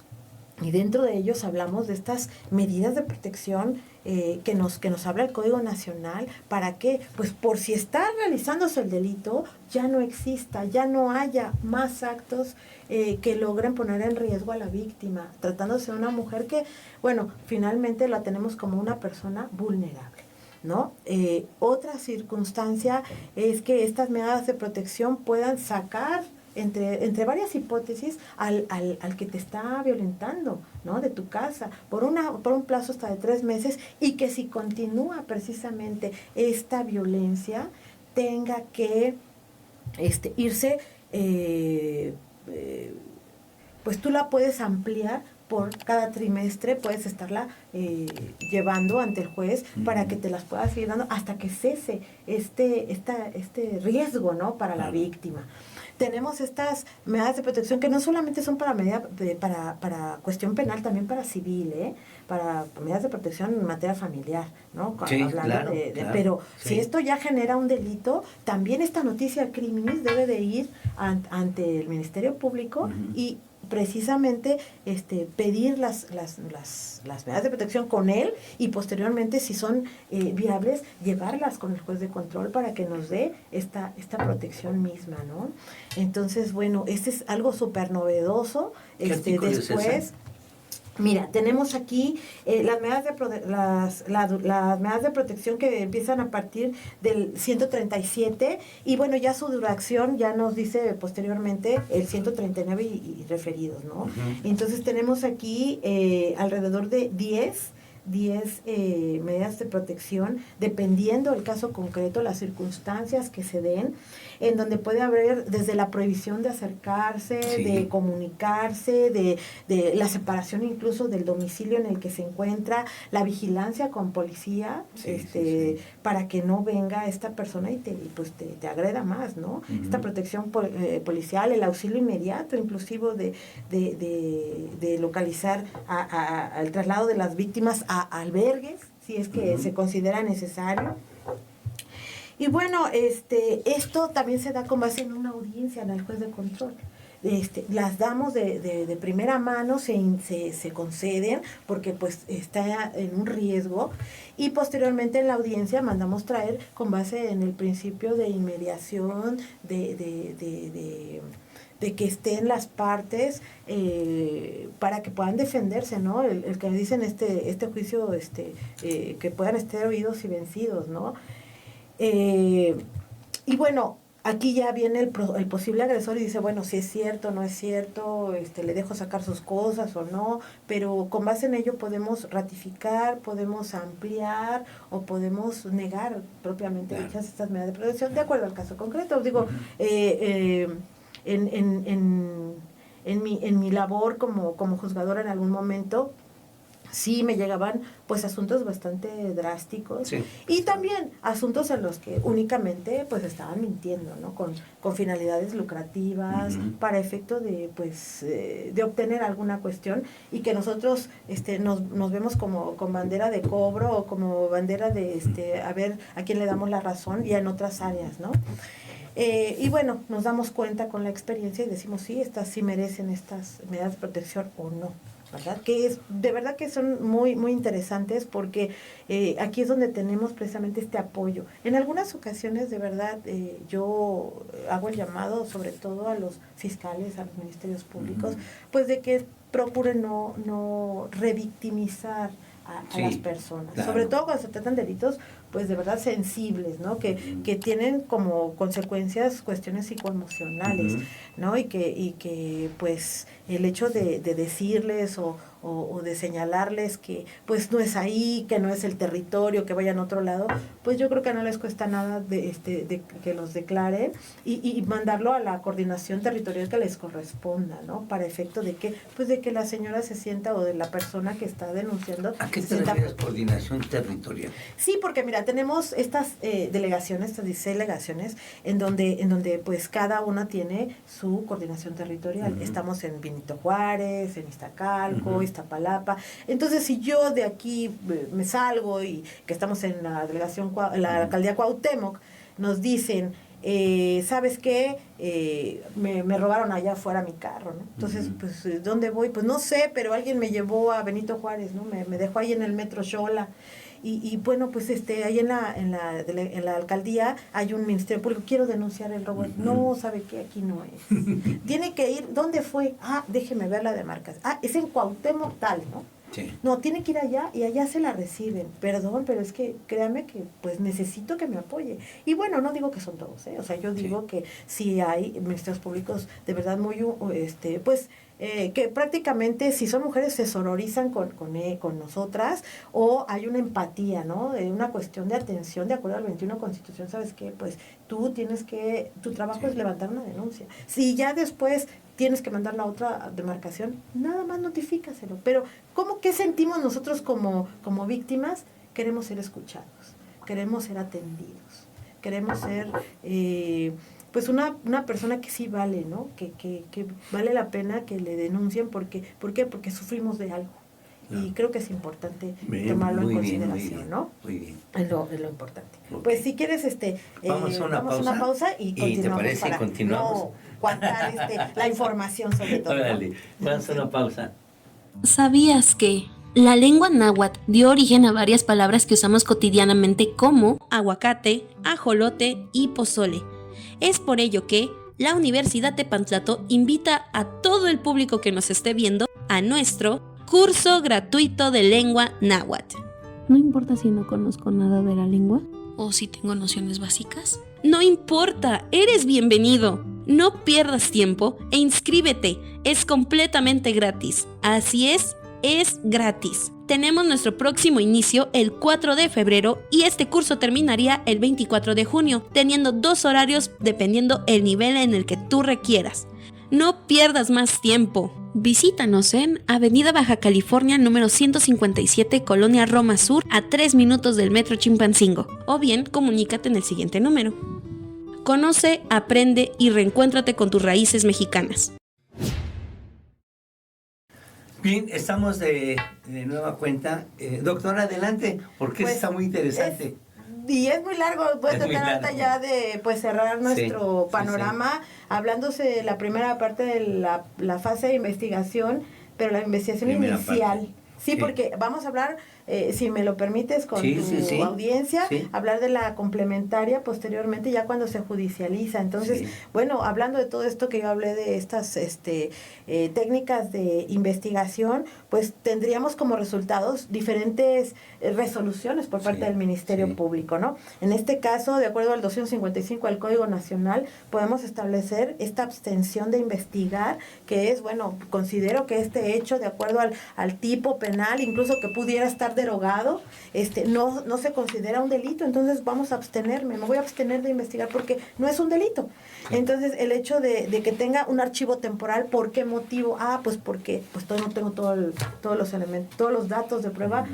Y dentro de ellos hablamos de estas medidas de protección que nos habla el Código Nacional. ¿Para qué? Pues por si está realizándose el delito, ya no exista, ya no haya más actos que logren poner en riesgo a la víctima, tratándose de una mujer que, bueno, finalmente la tenemos como una persona vulnerable, ¿no? Otra circunstancia es que estas medidas de protección puedan sacar entre varias hipótesis al que te está violentando, ¿no? De tu casa, por un plazo hasta de 3 meses, y que si continúa precisamente esta violencia, tenga que irse, pues tú la puedes ampliar por cada trimestre, puedes estarla llevando ante el juez para que te las puedas ir dando hasta que cese este riesgo, ¿no? Para la víctima. Tenemos estas medidas de protección que no solamente son para cuestión penal, también para civil, para medidas de protección en materia familiar, ¿no? Sí, hablando claro, pero sí. Si esto ya genera un delito, también esta noticia criminis debe de ir ante el Ministerio Público y precisamente pedir las medidas de protección con él y posteriormente, si son viables, llevarlas con el juez de control para que nos dé esta protección misma, ¿no? Entonces, bueno, este es algo súper novedoso. Después, Mira, tenemos aquí las medidas de protección que empiezan a partir del 137 y bueno, ya su duración ya nos dice posteriormente el 139 y referidos, ¿no? Entonces tenemos aquí alrededor de 10 medidas de protección, dependiendo del caso concreto, las circunstancias que se den, en donde puede haber desde la prohibición de acercarse, de comunicarse, de la separación incluso del domicilio en el que se encuentra, la vigilancia con policía, para que no venga esta persona y te agreda más, ¿no? Esta protección policial, el auxilio inmediato, inclusive de localizar al traslado de las víctimas a albergues, si es que se considera necesario. Y bueno, esto también se da con base en una audiencia en el juez de control. Las damos de primera mano, se conceden porque pues está en un riesgo, y posteriormente en la audiencia mandamos traer con base en el principio de inmediación, de que estén las partes para que puedan defenderse, ¿no? El que dicen este juicio, que puedan estar oídos y vencidos, ¿no? Y bueno, aquí ya viene el posible agresor y dice, bueno, si es cierto, no es cierto, le dejo sacar sus cosas o no, pero con base en ello podemos ratificar, podemos ampliar o podemos negar propiamente dichas estas medidas de protección de acuerdo al caso concreto. Digo, en mi labor como juzgadora en algún momento, sí me llegaban pues asuntos bastante drásticos, y también asuntos en los que únicamente pues estaban mintiendo, ¿no? Con finalidades lucrativas, para efecto de pues de obtener alguna cuestión, y que nosotros nos vemos como con bandera de cobro o como bandera de a ver a quién le damos la razón, ya en otras áreas, ¿no? Y bueno, nos damos cuenta con la experiencia y decimos sí, estas sí merecen estas medidas de protección o no, ¿verdad? Que de verdad que son muy, muy interesantes, porque aquí es donde tenemos precisamente este apoyo. En algunas ocasiones, de verdad, yo hago el llamado sobre todo a los fiscales, a los ministerios públicos, pues de que procuren no revictimizar a las personas, sobre todo cuando se tratan de delitos pues de verdad sensibles, ¿no? Que tienen como consecuencias cuestiones psicoemocionales, ¿no? Y que pues el hecho de decirles o de señalarles que pues no es ahí, que no es el territorio, que vayan a otro lado, pues yo creo que no les cuesta nada de que los declaren y mandarlo a la coordinación territorial que les corresponda, ¿no? Para efecto de que la señora se sienta, o de la persona que está denunciando. ¿A qué te refieres, coordinación territorial? Sí, porque mira, tenemos estas delegaciones, estas 16 delegaciones, en donde pues cada una tiene su coordinación territorial. Estamos en Benito Juárez, en Iztacalco, Iztapalapa. Entonces, si yo de aquí me salgo y que estamos en la delegación, la alcaldía Cuauhtémoc, nos dicen, ¿sabes qué? Me robaron allá afuera mi carro, ¿no? Entonces, pues, ¿dónde voy? Pues no sé, pero alguien me llevó a Benito Juárez, ¿no? Me dejó ahí en el metro Xola. Y bueno, pues ahí en la alcaldía hay un ministerio público, quiero denunciar el robo. No, ¿sabe qué? Aquí no es. Tiene que ir, ¿dónde fue? Déjeme ver la demarcación. Es en Cuauhtémoc tal, ¿no? Sí. No, tiene que ir allá y allá se la reciben. Perdón, pero es que créame que pues necesito que me apoye. Y bueno, no digo que son todos, o sea, yo digo que sí hay ministerios públicos de verdad muy, pues, que prácticamente si son mujeres se sororizan con nosotras, o hay una empatía, ¿no? De una cuestión de atención de acuerdo al 21 Constitución. ¿Sabes qué? Pues tu trabajo es levantar una denuncia. Si ya después tienes que mandar la otra demarcación, nada más notifícaselo. Pero ¿qué sentimos nosotros como víctimas? Queremos ser escuchados, queremos ser atendidos, queremos ser pues una persona que sí vale, ¿no? Que vale la pena que le denuncien. ¿Por qué? Porque sufrimos de algo. Y creo que es importante tomarlo en consideración, ¿no? Muy bien. Es lo importante. Okay. Pues si quieres, vamos a una pausa y continuamos. ¿Y te parece? Continuamos. No guardar la información sobre todo. Órale, vamos a una pausa. ¿Sabías que la lengua náhuatl dio origen a varias palabras que usamos cotidianamente como aguacate, ajolote y pozole? Es por ello que la Universidad Tepantlato invita a todo el público que nos esté viendo a nuestro curso gratuito de lengua náhuatl. No importa si no conozco nada de la lengua o si tengo nociones básicas. No importa, eres bienvenido. No pierdas tiempo e inscríbete. Es completamente gratis. Así es gratis. Tenemos nuestro próximo inicio el 4 de febrero y este curso terminaría el 24 de junio, teniendo 2 horarios dependiendo el nivel en el que tú requieras. No pierdas más tiempo. Visítanos en Avenida Baja California número 157, Colonia Roma Sur, a 3 minutos del Metro Chilpancingo. O bien, comunícate en el siguiente número. Conoce, aprende y reencuéntrate con tus raíces mexicanas. Bien, estamos de nueva cuenta. Doctora, adelante, porque Pues, está muy interesante. Y es muy largo, voy a Es muy tratar ahorita largo. ya de cerrar nuestro Sí, panorama, hablándose de la primera parte de la fase de investigación, pero la investigación Primera inicial. parte. Sí, Sí. porque vamos a hablar, si me lo permites, con Sí, tu sí. audiencia, Sí. hablar de la complementaria posteriormente, ya cuando se judicializa. Entonces, Sí. bueno, hablando de todo esto que yo hablé de estas técnicas de investigación, pues tendríamos como resultados diferentes resoluciones por parte Sí, del Ministerio sí. Público, ¿no? En este caso, de acuerdo al 255 del Código Nacional, podemos establecer esta abstención de investigar, que es, bueno, considero que este hecho, de acuerdo al tipo penal, incluso que pudiera estar derogado, no se considera un delito, entonces vamos a abstenerme, me voy a abstener de investigar porque no es un delito. Entonces, el hecho de que tenga un archivo temporal, ¿por qué motivo? Pues porque no tengo todos los elementos, todos los datos de prueba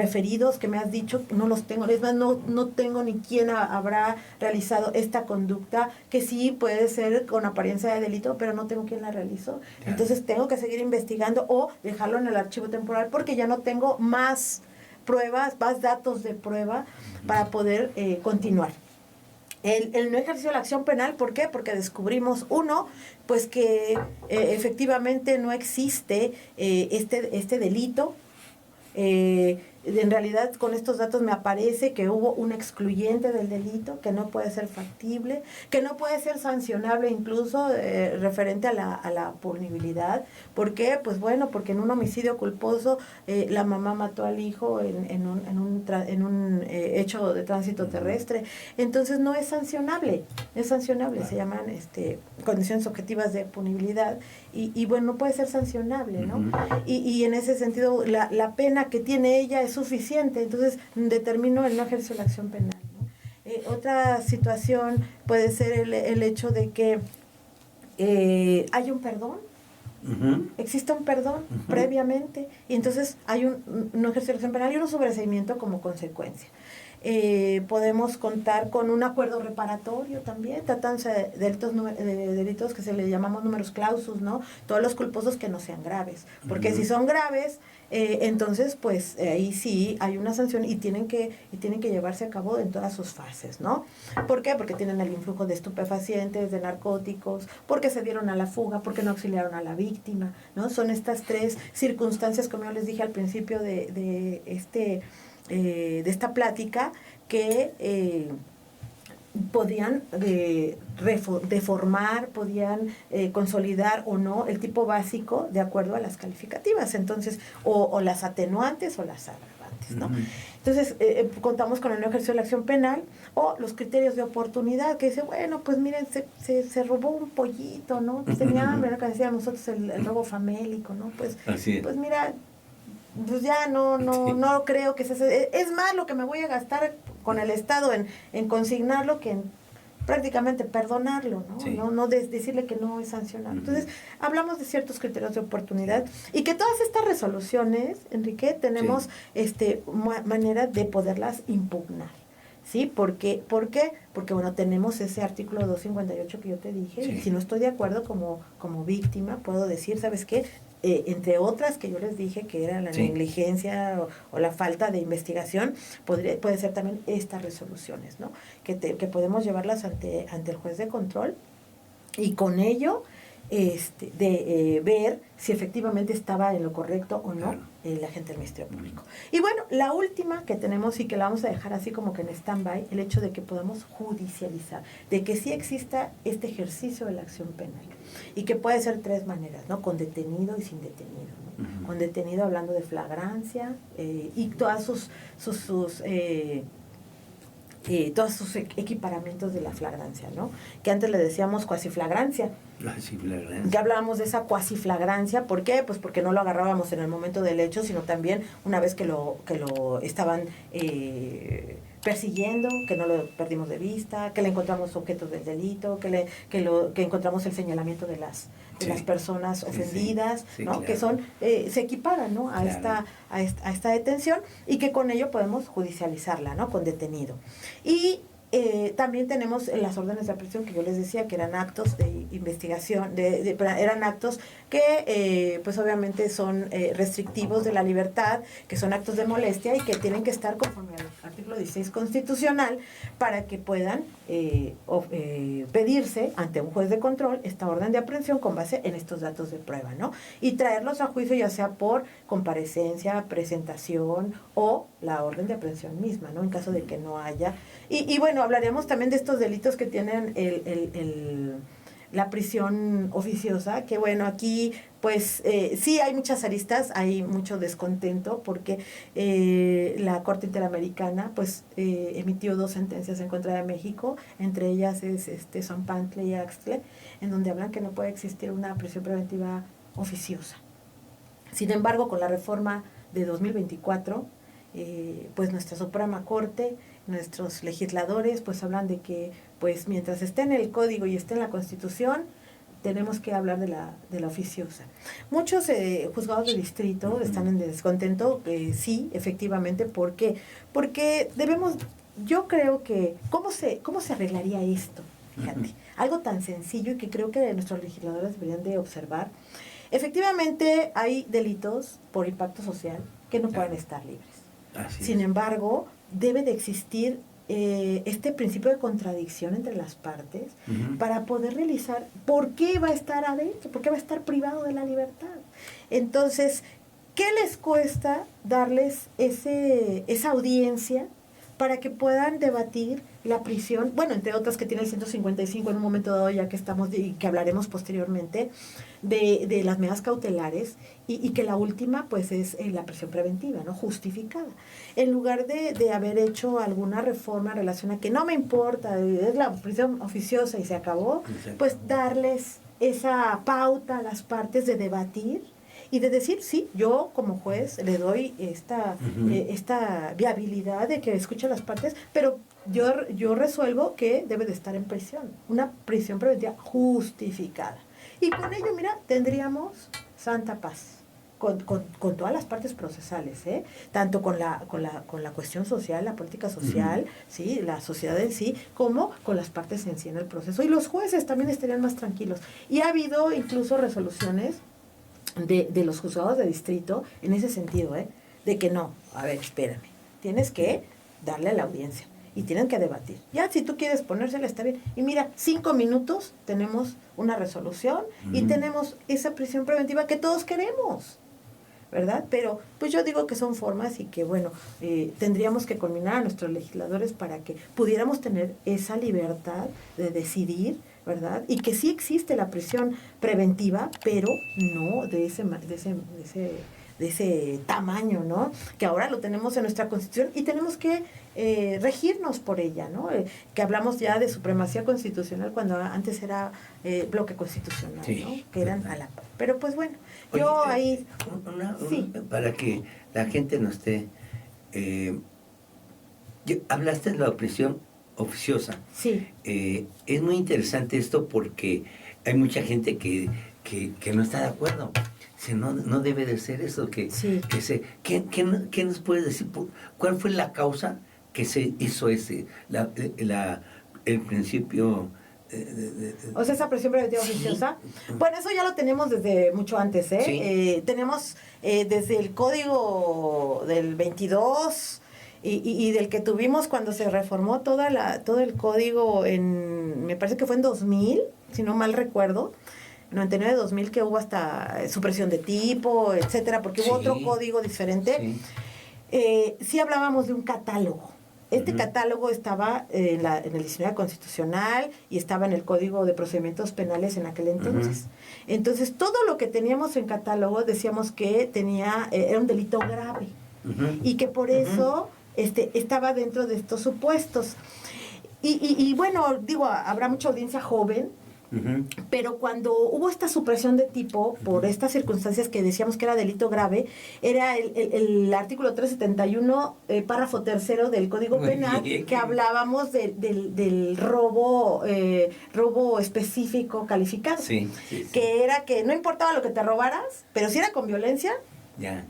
referidos que me has dicho, no los tengo, es más, no tengo ni quién habrá realizado esta conducta, que sí puede ser con apariencia de delito, pero no tengo quién la realizó. Claro. Entonces, tengo que seguir investigando o dejarlo en el archivo temporal porque ya no tengo más pruebas, más datos de prueba para poder continuar. El no ejercicio de la acción penal, ¿por qué? Porque descubrimos, pues que efectivamente no existe este delito. En realidad, con estos datos me aparece que hubo un excluyente del delito, que no puede ser factible, que no puede ser sancionable incluso referente a la punibilidad. ¿Por qué? Pues bueno, porque en un homicidio culposo la mamá mató al hijo en un hecho de tránsito terrestre. Entonces no es sancionable, se llaman condiciones objetivas de punibilidad y bueno, no puede ser sancionable, ¿no? Y en ese sentido la pena que tiene ella es suficiente, entonces determino el no ejercicio de la acción penal, ¿no? Otra situación puede ser el hecho de que hay un perdón, existe un perdón previamente, y entonces hay un no ejercicio de la acción penal y un sobreseimiento como consecuencia. Podemos contar con un acuerdo reparatorio también, tratándose de delitos que se le llamamos numerus clausus, ¿no? Todos los culposos que no sean graves, porque si son graves, entonces pues ahí sí hay una sanción y tienen que llevarse a cabo en todas sus fases, ¿no? ¿Por qué? Porque tienen el influjo de estupefacientes, de narcóticos, porque se dieron a la fuga, porque no auxiliaron a la víctima, ¿no? Son estas 3 circunstancias, como yo les dije al principio de esta plática, que podían deformar, podían consolidar o no el tipo básico de acuerdo a las calificativas, entonces, o las atenuantes o las agravantes, ¿no? Entonces, contamos con el no ejercicio de la acción penal o los criterios de oportunidad, que dice, bueno, pues miren, se robó un pollito, ¿no? Pues tenía hambre, ¿no? Que decíamos nosotros el robo famélico, ¿no? Pues, pues mira, pues ya no creo que es más lo que me voy a gastar con el Estado en consignarlo que en prácticamente perdonarlo, ¿no? Sí. No decirle que no es sancionable. Entonces, hablamos de ciertos criterios de oportunidad y que todas estas resoluciones, Enrique, tenemos manera de poderlas impugnar. ¿Sí? ¿Por qué? Porque, bueno, tenemos ese artículo 258 que yo te dije, y si no estoy de acuerdo como víctima, puedo decir, ¿sabes qué? Entre otras que yo les dije que era la negligencia o la falta de investigación, puede ser también estas resoluciones, ¿no? Que podemos llevarlas ante el juez de control y con ello ver si efectivamente estaba en lo correcto o no el agente del Ministerio Público. Y bueno, la última que tenemos y que la vamos a dejar así como que en stand-by, el hecho de que podamos judicializar, de que sí exista este ejercicio de la acción penal y que puede ser 3 maneras, ¿no? Con detenido y sin detenido, ¿no? con detenido hablando de flagrancia y todas todos sus equiparamientos de la flagrancia, ¿no? Que antes le decíamos cuasiflagrancia. Ya hablábamos de esa cuasiflagrancia. ¿Por qué? Pues porque no lo agarrábamos en el momento del hecho, sino también una vez que lo estaban persiguiendo, que no lo perdimos de vista, que le encontramos objetos del delito, que encontramos el señalamiento de las personas ofendidas, ¿no? Claro. Que son se equiparan, ¿no? a esta detención, y que con ello podemos judicializarla, ¿no? Con detenido. Y también tenemos las órdenes de aprehensión, que yo les decía que eran actos de investigación, eran actos que pues obviamente son restrictivos de la libertad, que son actos de molestia y que tienen que estar conforme al artículo 16 constitucional para que puedan pedirse ante un juez de control esta orden de aprehensión con base en estos datos de prueba, ¿no? Y traerlos a juicio ya sea por comparecencia, presentación o la orden de aprehensión misma, ¿no? En caso de que no haya. Y bueno, hablaremos también de estos delitos que tienen la prisión oficiosa, que bueno, aquí pues sí hay muchas aristas, hay mucho descontento porque la Corte Interamericana pues emitió 2 sentencias en contra de México, entre ellas es Zompantle y Axtle, en donde hablan que no puede existir una prisión preventiva oficiosa. Sin embargo, con la reforma de 2024, pues nuestra Suprema Corte, nuestros legisladores pues hablan de que pues mientras esté en el Código y esté en la Constitución, tenemos que hablar de la oficiosa. Muchos juzgados de distrito están en descontento, sí, efectivamente. ¿Por qué? Porque yo creo que, ¿cómo se arreglaría esto? Fíjate, algo tan sencillo y que creo que nuestros legisladores deberían de observar. Efectivamente, hay delitos por impacto social que no pueden estar libres. Sin embargo, debe de existir este principio de contradicción entre las partes para poder realizar por qué va a estar adentro, por qué va a estar privado de la libertad. Entonces, ¿qué les cuesta darles esa audiencia para que puedan debatir la prisión? Bueno, entre otras que tiene el 155 en un momento dado, ya que estamos y que hablaremos posteriormente de las medidas cautelares, y que la última pues es la prisión preventiva, ¿no? Justificada. En lugar de haber hecho alguna reforma en relación a que no me importa, es la prisión oficiosa y se acabó, pues darles esa pauta a las partes de debatir y de decir, sí, yo como juez le doy esta viabilidad de que escuche a las partes, pero yo resuelvo que debe de estar en prisión, una prisión preventiva justificada. Y con ello, mira, tendríamos santa paz con todas las partes procesales, tanto con la cuestión social, la política social, ¿sí? La sociedad en sí, como con las partes en sí en el proceso. Y los jueces también estarían más tranquilos. Y ha habido incluso resoluciones de los juzgados de distrito en ese sentido, de que no, a ver, espérame, tienes que darle a la audiencia y tienen que debatir. Ya, si tú quieres ponérsela, está bien. Y mira, 5 minutos tenemos una resolución y tenemos esa prisión preventiva que todos queremos, ¿verdad? Pero pues yo digo que son formas y que, bueno, tendríamos que culminar a nuestros legisladores para que pudiéramos tener esa libertad de decidir, ¿verdad? Y que sí existe la prisión preventiva, pero no de ese tamaño, ¿no? Que ahora lo tenemos en nuestra Constitución y tenemos que regirnos por ella, ¿no? Que hablamos ya de supremacía constitucional cuando antes era bloque constitucional, sí, ¿no? Que eran a la par. Pero pues bueno, oye, yo ahí... sí. Para que la gente no esté... hablaste de la prisión oficiosa. Sí. Es muy interesante esto porque hay mucha gente que no está de acuerdo. No debe de ser eso. ¿Qué nos puedes decir? ¿Cuál fue la causa que se hizo el principio? O sea, esa presión preventiva oficiosa. Bueno, eso ya lo tenemos desde mucho antes, Sí. Tenemos desde el código del 22 y del que tuvimos cuando se reformó todo el código me parece que fue en 2000, si no mal recuerdo, 99-2000, que hubo hasta supresión de tipo, etcétera, porque hubo otro código diferente. Sí hablábamos de un catálogo, Este catálogo estaba en el diccionario constitucional y estaba en el Código de Procedimientos Penales en aquel entonces. Entonces, todo lo que teníamos en catálogo decíamos que era un delito grave y que por eso estaba dentro de estos supuestos. Y bueno, digo, habrá mucha audiencia joven, pero cuando hubo esta supresión de tipo por estas circunstancias que decíamos que era delito grave, era el artículo 371, párrafo tercero del Código Penal, que hablábamos del robo específico calificado, que era que no importaba lo que te robaras, pero si era con violencia,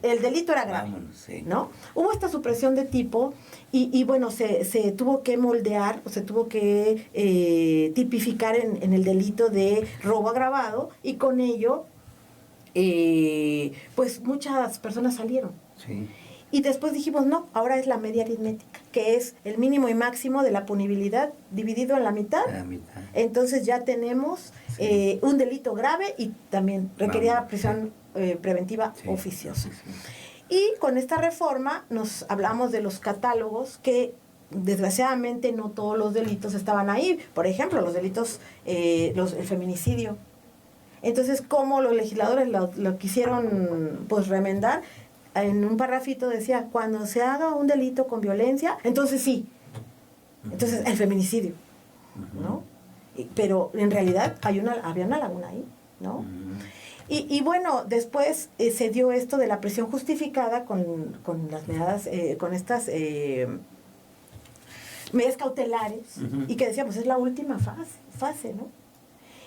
el delito era grave. Vámonos, ¿no? Hubo esta supresión de tipo y bueno, se tuvo que moldear, se tuvo que tipificar en el delito de robo agravado, y con ello pues muchas personas salieron. Y después dijimos, no, ahora es la media aritmética, que es el mínimo y máximo de la punibilidad dividido en la mitad. Entonces ya tenemos un delito grave y también requería prisión preventiva oficiosa. Y con esta reforma nos hablamos de los catálogos que desgraciadamente no todos los delitos estaban ahí. Por ejemplo, los delitos, el feminicidio. Entonces, ¿cómo los legisladores lo quisieron pues remendar? En un parrafito decía, cuando se haga un delito con violencia, entonces sí. Entonces, el feminicidio, ¿no? Pero en realidad había una laguna ahí, ¿no? Y bueno, después se dio esto de la prisión justificada con las medidas, con estas medidas cautelares, y que decíamos, es la última fase, ¿no?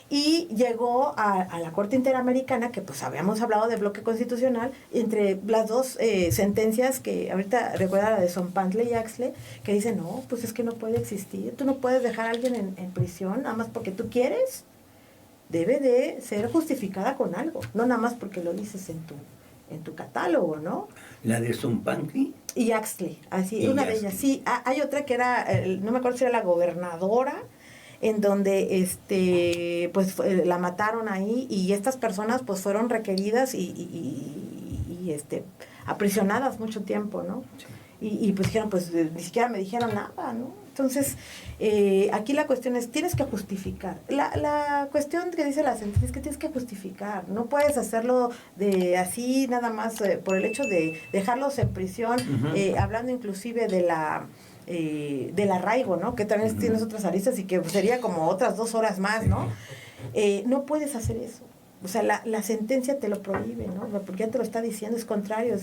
Y llegó a la Corte Interamericana, que pues habíamos hablado de bloque constitucional, entre las dos sentencias que ahorita recuerda, la de Zompantla y Axle, que dicen, no, pues es que no puede existir, tú no puedes dejar a alguien en prisión nada más porque tú quieres. Debe de ser justificada con algo, no nada más porque lo dices en tu catálogo, ¿no? La de Zompantla y Axle, así, una de ellas, sí. Hay otra que era, no me acuerdo si era la gobernadora, en donde pues la mataron ahí, y estas personas pues fueron requeridas y aprisionadas mucho tiempo, ¿no? Y pues dijeron, pues ni siquiera me dijeron nada, ¿no? Entonces, aquí la cuestión es, tienes que justificar. La cuestión que dice la sentencia es que tienes que justificar. No puedes hacerlo de así nada más por el hecho de dejarlos en prisión, hablando inclusive del arraigo, ¿no? Que también tienes otras aristas y que sería como otras 2 horas más, ¿no? No puedes hacer eso. O sea, la sentencia te lo prohíbe, ¿no? Porque ya te lo está diciendo, es contrario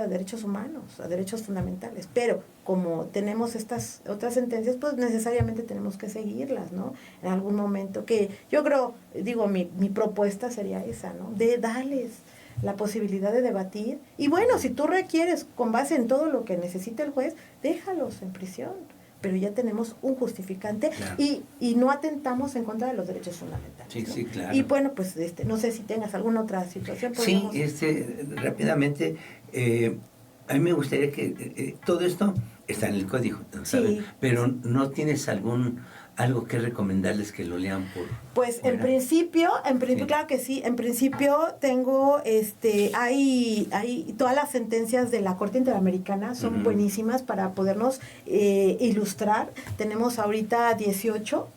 a derechos humanos, a derechos fundamentales. Pero como tenemos estas otras sentencias, pues necesariamente tenemos que seguirlas, ¿no? En algún momento, que yo creo, digo, mi propuesta sería esa, ¿no? De darles la posibilidad de debatir. Y bueno, si tú requieres, con base en todo lo que necesita el juez, déjalos en prisión. Pero ya tenemos un justificante, claro, y no atentamos en contra de los derechos fundamentales. Sí, ¿no? Sí, claro. Y bueno, pues no sé si tengas alguna otra situación. Sí, rápidamente, a mí me gustaría que todo esto está en el código, ¿sabes? Sí. Pero no tienes algo que recomendarles que lo lean por pues fuera. En principio sí, claro que sí. En principio tengo hay todas las sentencias de la Corte Interamericana son buenísimas para podernos ilustrar. Tenemos ahorita 18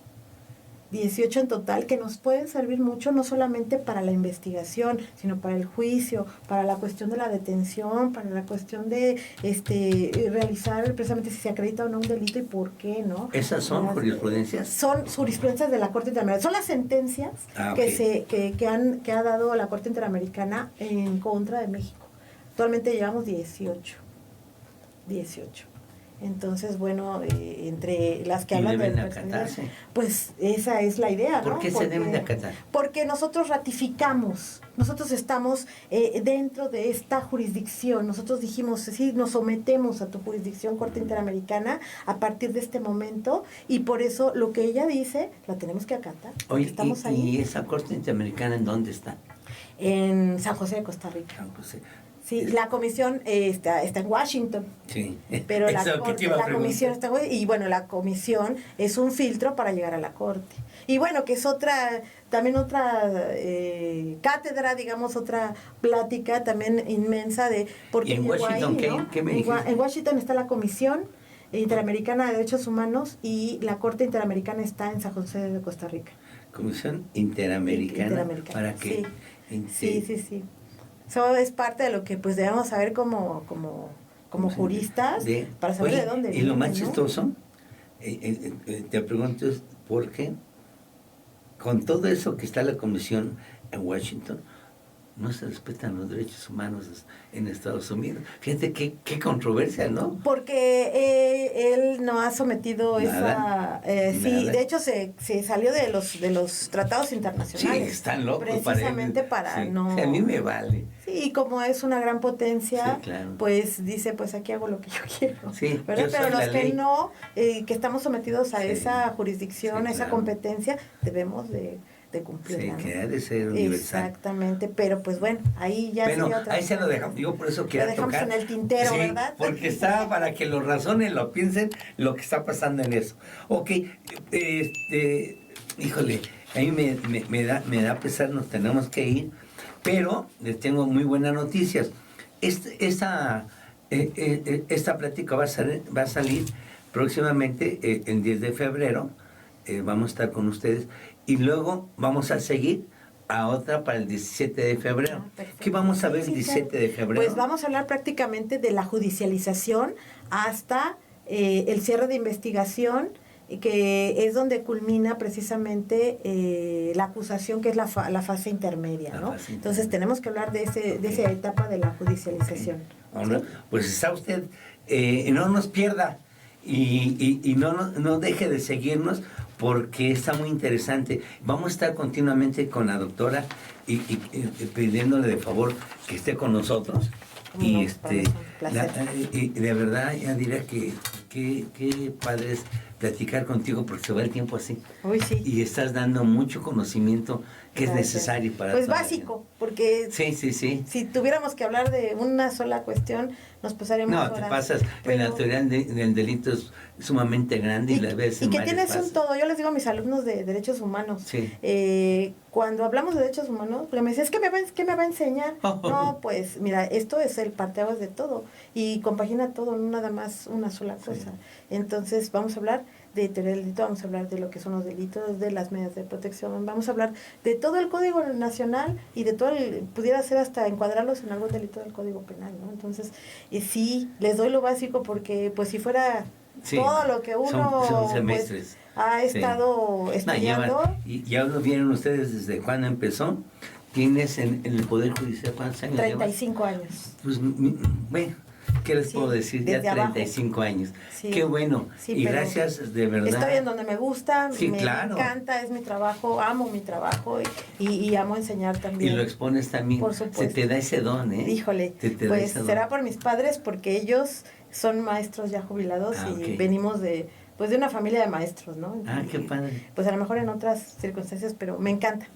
en total, que nos pueden servir mucho, no solamente para la investigación, sino para el juicio, para la cuestión de la detención, para la cuestión de realizar precisamente si se acredita o no un delito y por qué, ¿no? ¿Esas son jurisprudencias? Son jurisprudencias de la Corte Interamericana. Son las sentencias que ha dado la Corte Interamericana en contra de México. Actualmente llevamos 18. Entonces, bueno, entre las que hablan de acatarse, pues esa es la idea, ¿no? ¿Por qué se deben de acatar? Porque nosotros ratificamos, nosotros estamos dentro de esta jurisdicción, nosotros dijimos, sí, nos sometemos a tu jurisdicción, Corte Interamericana, a partir de este momento, y por eso lo que ella dice, la tenemos que acatar. Oye, estamos ahí. ¿Y esa Corte Interamericana en dónde está? En San José de Costa Rica. San José. Sí, la comisión está en Washington. Sí. Pero la comisión está, y bueno, la comisión es un filtro para llegar a la corte. Y bueno, que es también otra cátedra, digamos, otra plática también inmensa de por qué en Washington, ¿no? ¿Qué me dijiste? En Washington está la comisión Interamericana de Derechos Humanos, y la Corte Interamericana está en San José de Costa Rica. Comisión Interamericana. ¿Para qué? Sí. Eso es parte de lo que pues debemos saber como juristas, para saber de dónde viene. Y lo más chistoso, te pregunto, ¿por qué con todo eso que está la Comisión en Washington no se respetan los derechos humanos en Estados Unidos? Fíjate qué controversia, ¿no? Porque él no ha sometido nada. Sí, de hecho se salió de los tratados internacionales. Sí, están locos. Precisamente para no... Sí, a mí me vale. Sí, y como es una gran potencia, sí, claro, pues dice, pues aquí hago lo que yo quiero. Sí, ¿verdad? Pero los que ley. no, que estamos sometidos a esa jurisdicción, sí, a esa claro. competencia, debemos de cumplirla. Sí, ¿no? que ha de ser universal. Exactamente, pero pues bueno, ahí ya sería otra. Ahí se lo dejamos, yo por eso quería tocar. Lo dejamos en el tintero, sí, ¿verdad? Porque está para que lo razonen, lo piensen, lo que está pasando en eso. Ok, híjole, a mí me da pesar, nos tenemos que ir, pero les tengo muy buenas noticias. Esta plática va a salir próximamente, el 10 de febrero, vamos a estar con ustedes, y luego vamos a seguir a otra para el 17 de febrero. ¿Qué vamos a ver el 17 de febrero? Pues vamos a hablar prácticamente de la judicialización hasta el cierre de investigación, que es donde culmina precisamente la acusación, que es la fase intermedia, ¿no? Entonces tenemos que hablar de esa etapa de la judicialización. Bueno, pues está usted, no nos pierda y no deje de seguirnos, porque está muy interesante. Vamos a estar continuamente con la doctora y pidiéndole de favor que esté con nosotros. Y de verdad, ya diré que padre es platicar contigo, porque se va el tiempo así. Uy, sí. Y estás dando mucho conocimiento que Gracias. Es necesario para pues básico, porque sí. Si tuviéramos que hablar de una sola cuestión, nos pasaríamos No, horas. te pasas, pero la teoría del delito es sumamente grande y la ves y que tienes un todo. Yo les digo a mis alumnos de derechos humanos, cuando hablamos de derechos humanos, me dicen, ¿qué me va a enseñar? No, pues mira, esto es el parteaguas de todo y compagina todo, no nada más una sola cosa. Entonces vamos a hablar de teoría del delito, vamos a hablar de lo que son los delitos, de las medidas de protección, vamos a hablar de todo el Código Nacional y de todo pudiera ser hasta encuadrarlos en algún delito del Código Penal, ¿no? Entonces, sí, les doy lo básico, porque pues si fuera todo lo que uno son semestres. Pues, ha estado estudiando. Ya lo vieron ustedes desde cuándo empezó. Tienes en el Poder Judicial, ¿cuántos años 35 llevas? años. Pues, bueno, ¿qué les puedo decir? Ya 35 años. Qué bueno. Y gracias, de verdad. Estoy en donde me gusta, me claro. encanta, es mi trabajo, amo mi trabajo y amo enseñar también. Y lo expones también. Por supuesto. Se te da ese don, ¿eh? Híjole, pues será por mis padres, porque ellos son maestros ya jubilados y venimos de una familia de maestros, ¿no? Qué padre. Pues a lo mejor en otras circunstancias, pero me encanta.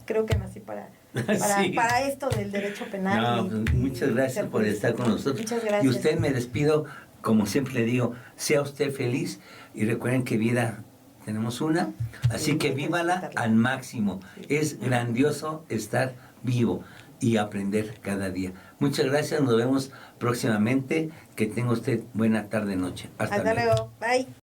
Creo que nací para esto del derecho penal. Muchas gracias por estar con nosotros. Muchas gracias. Y usted, me despido, como siempre le digo, sea usted feliz y recuerden que vida tenemos una, así que vívala al máximo. Es grandioso estar vivo y aprender cada día. Muchas gracias, nos vemos próximamente. Que tenga usted buena tarde, noche. Hasta luego. Bye.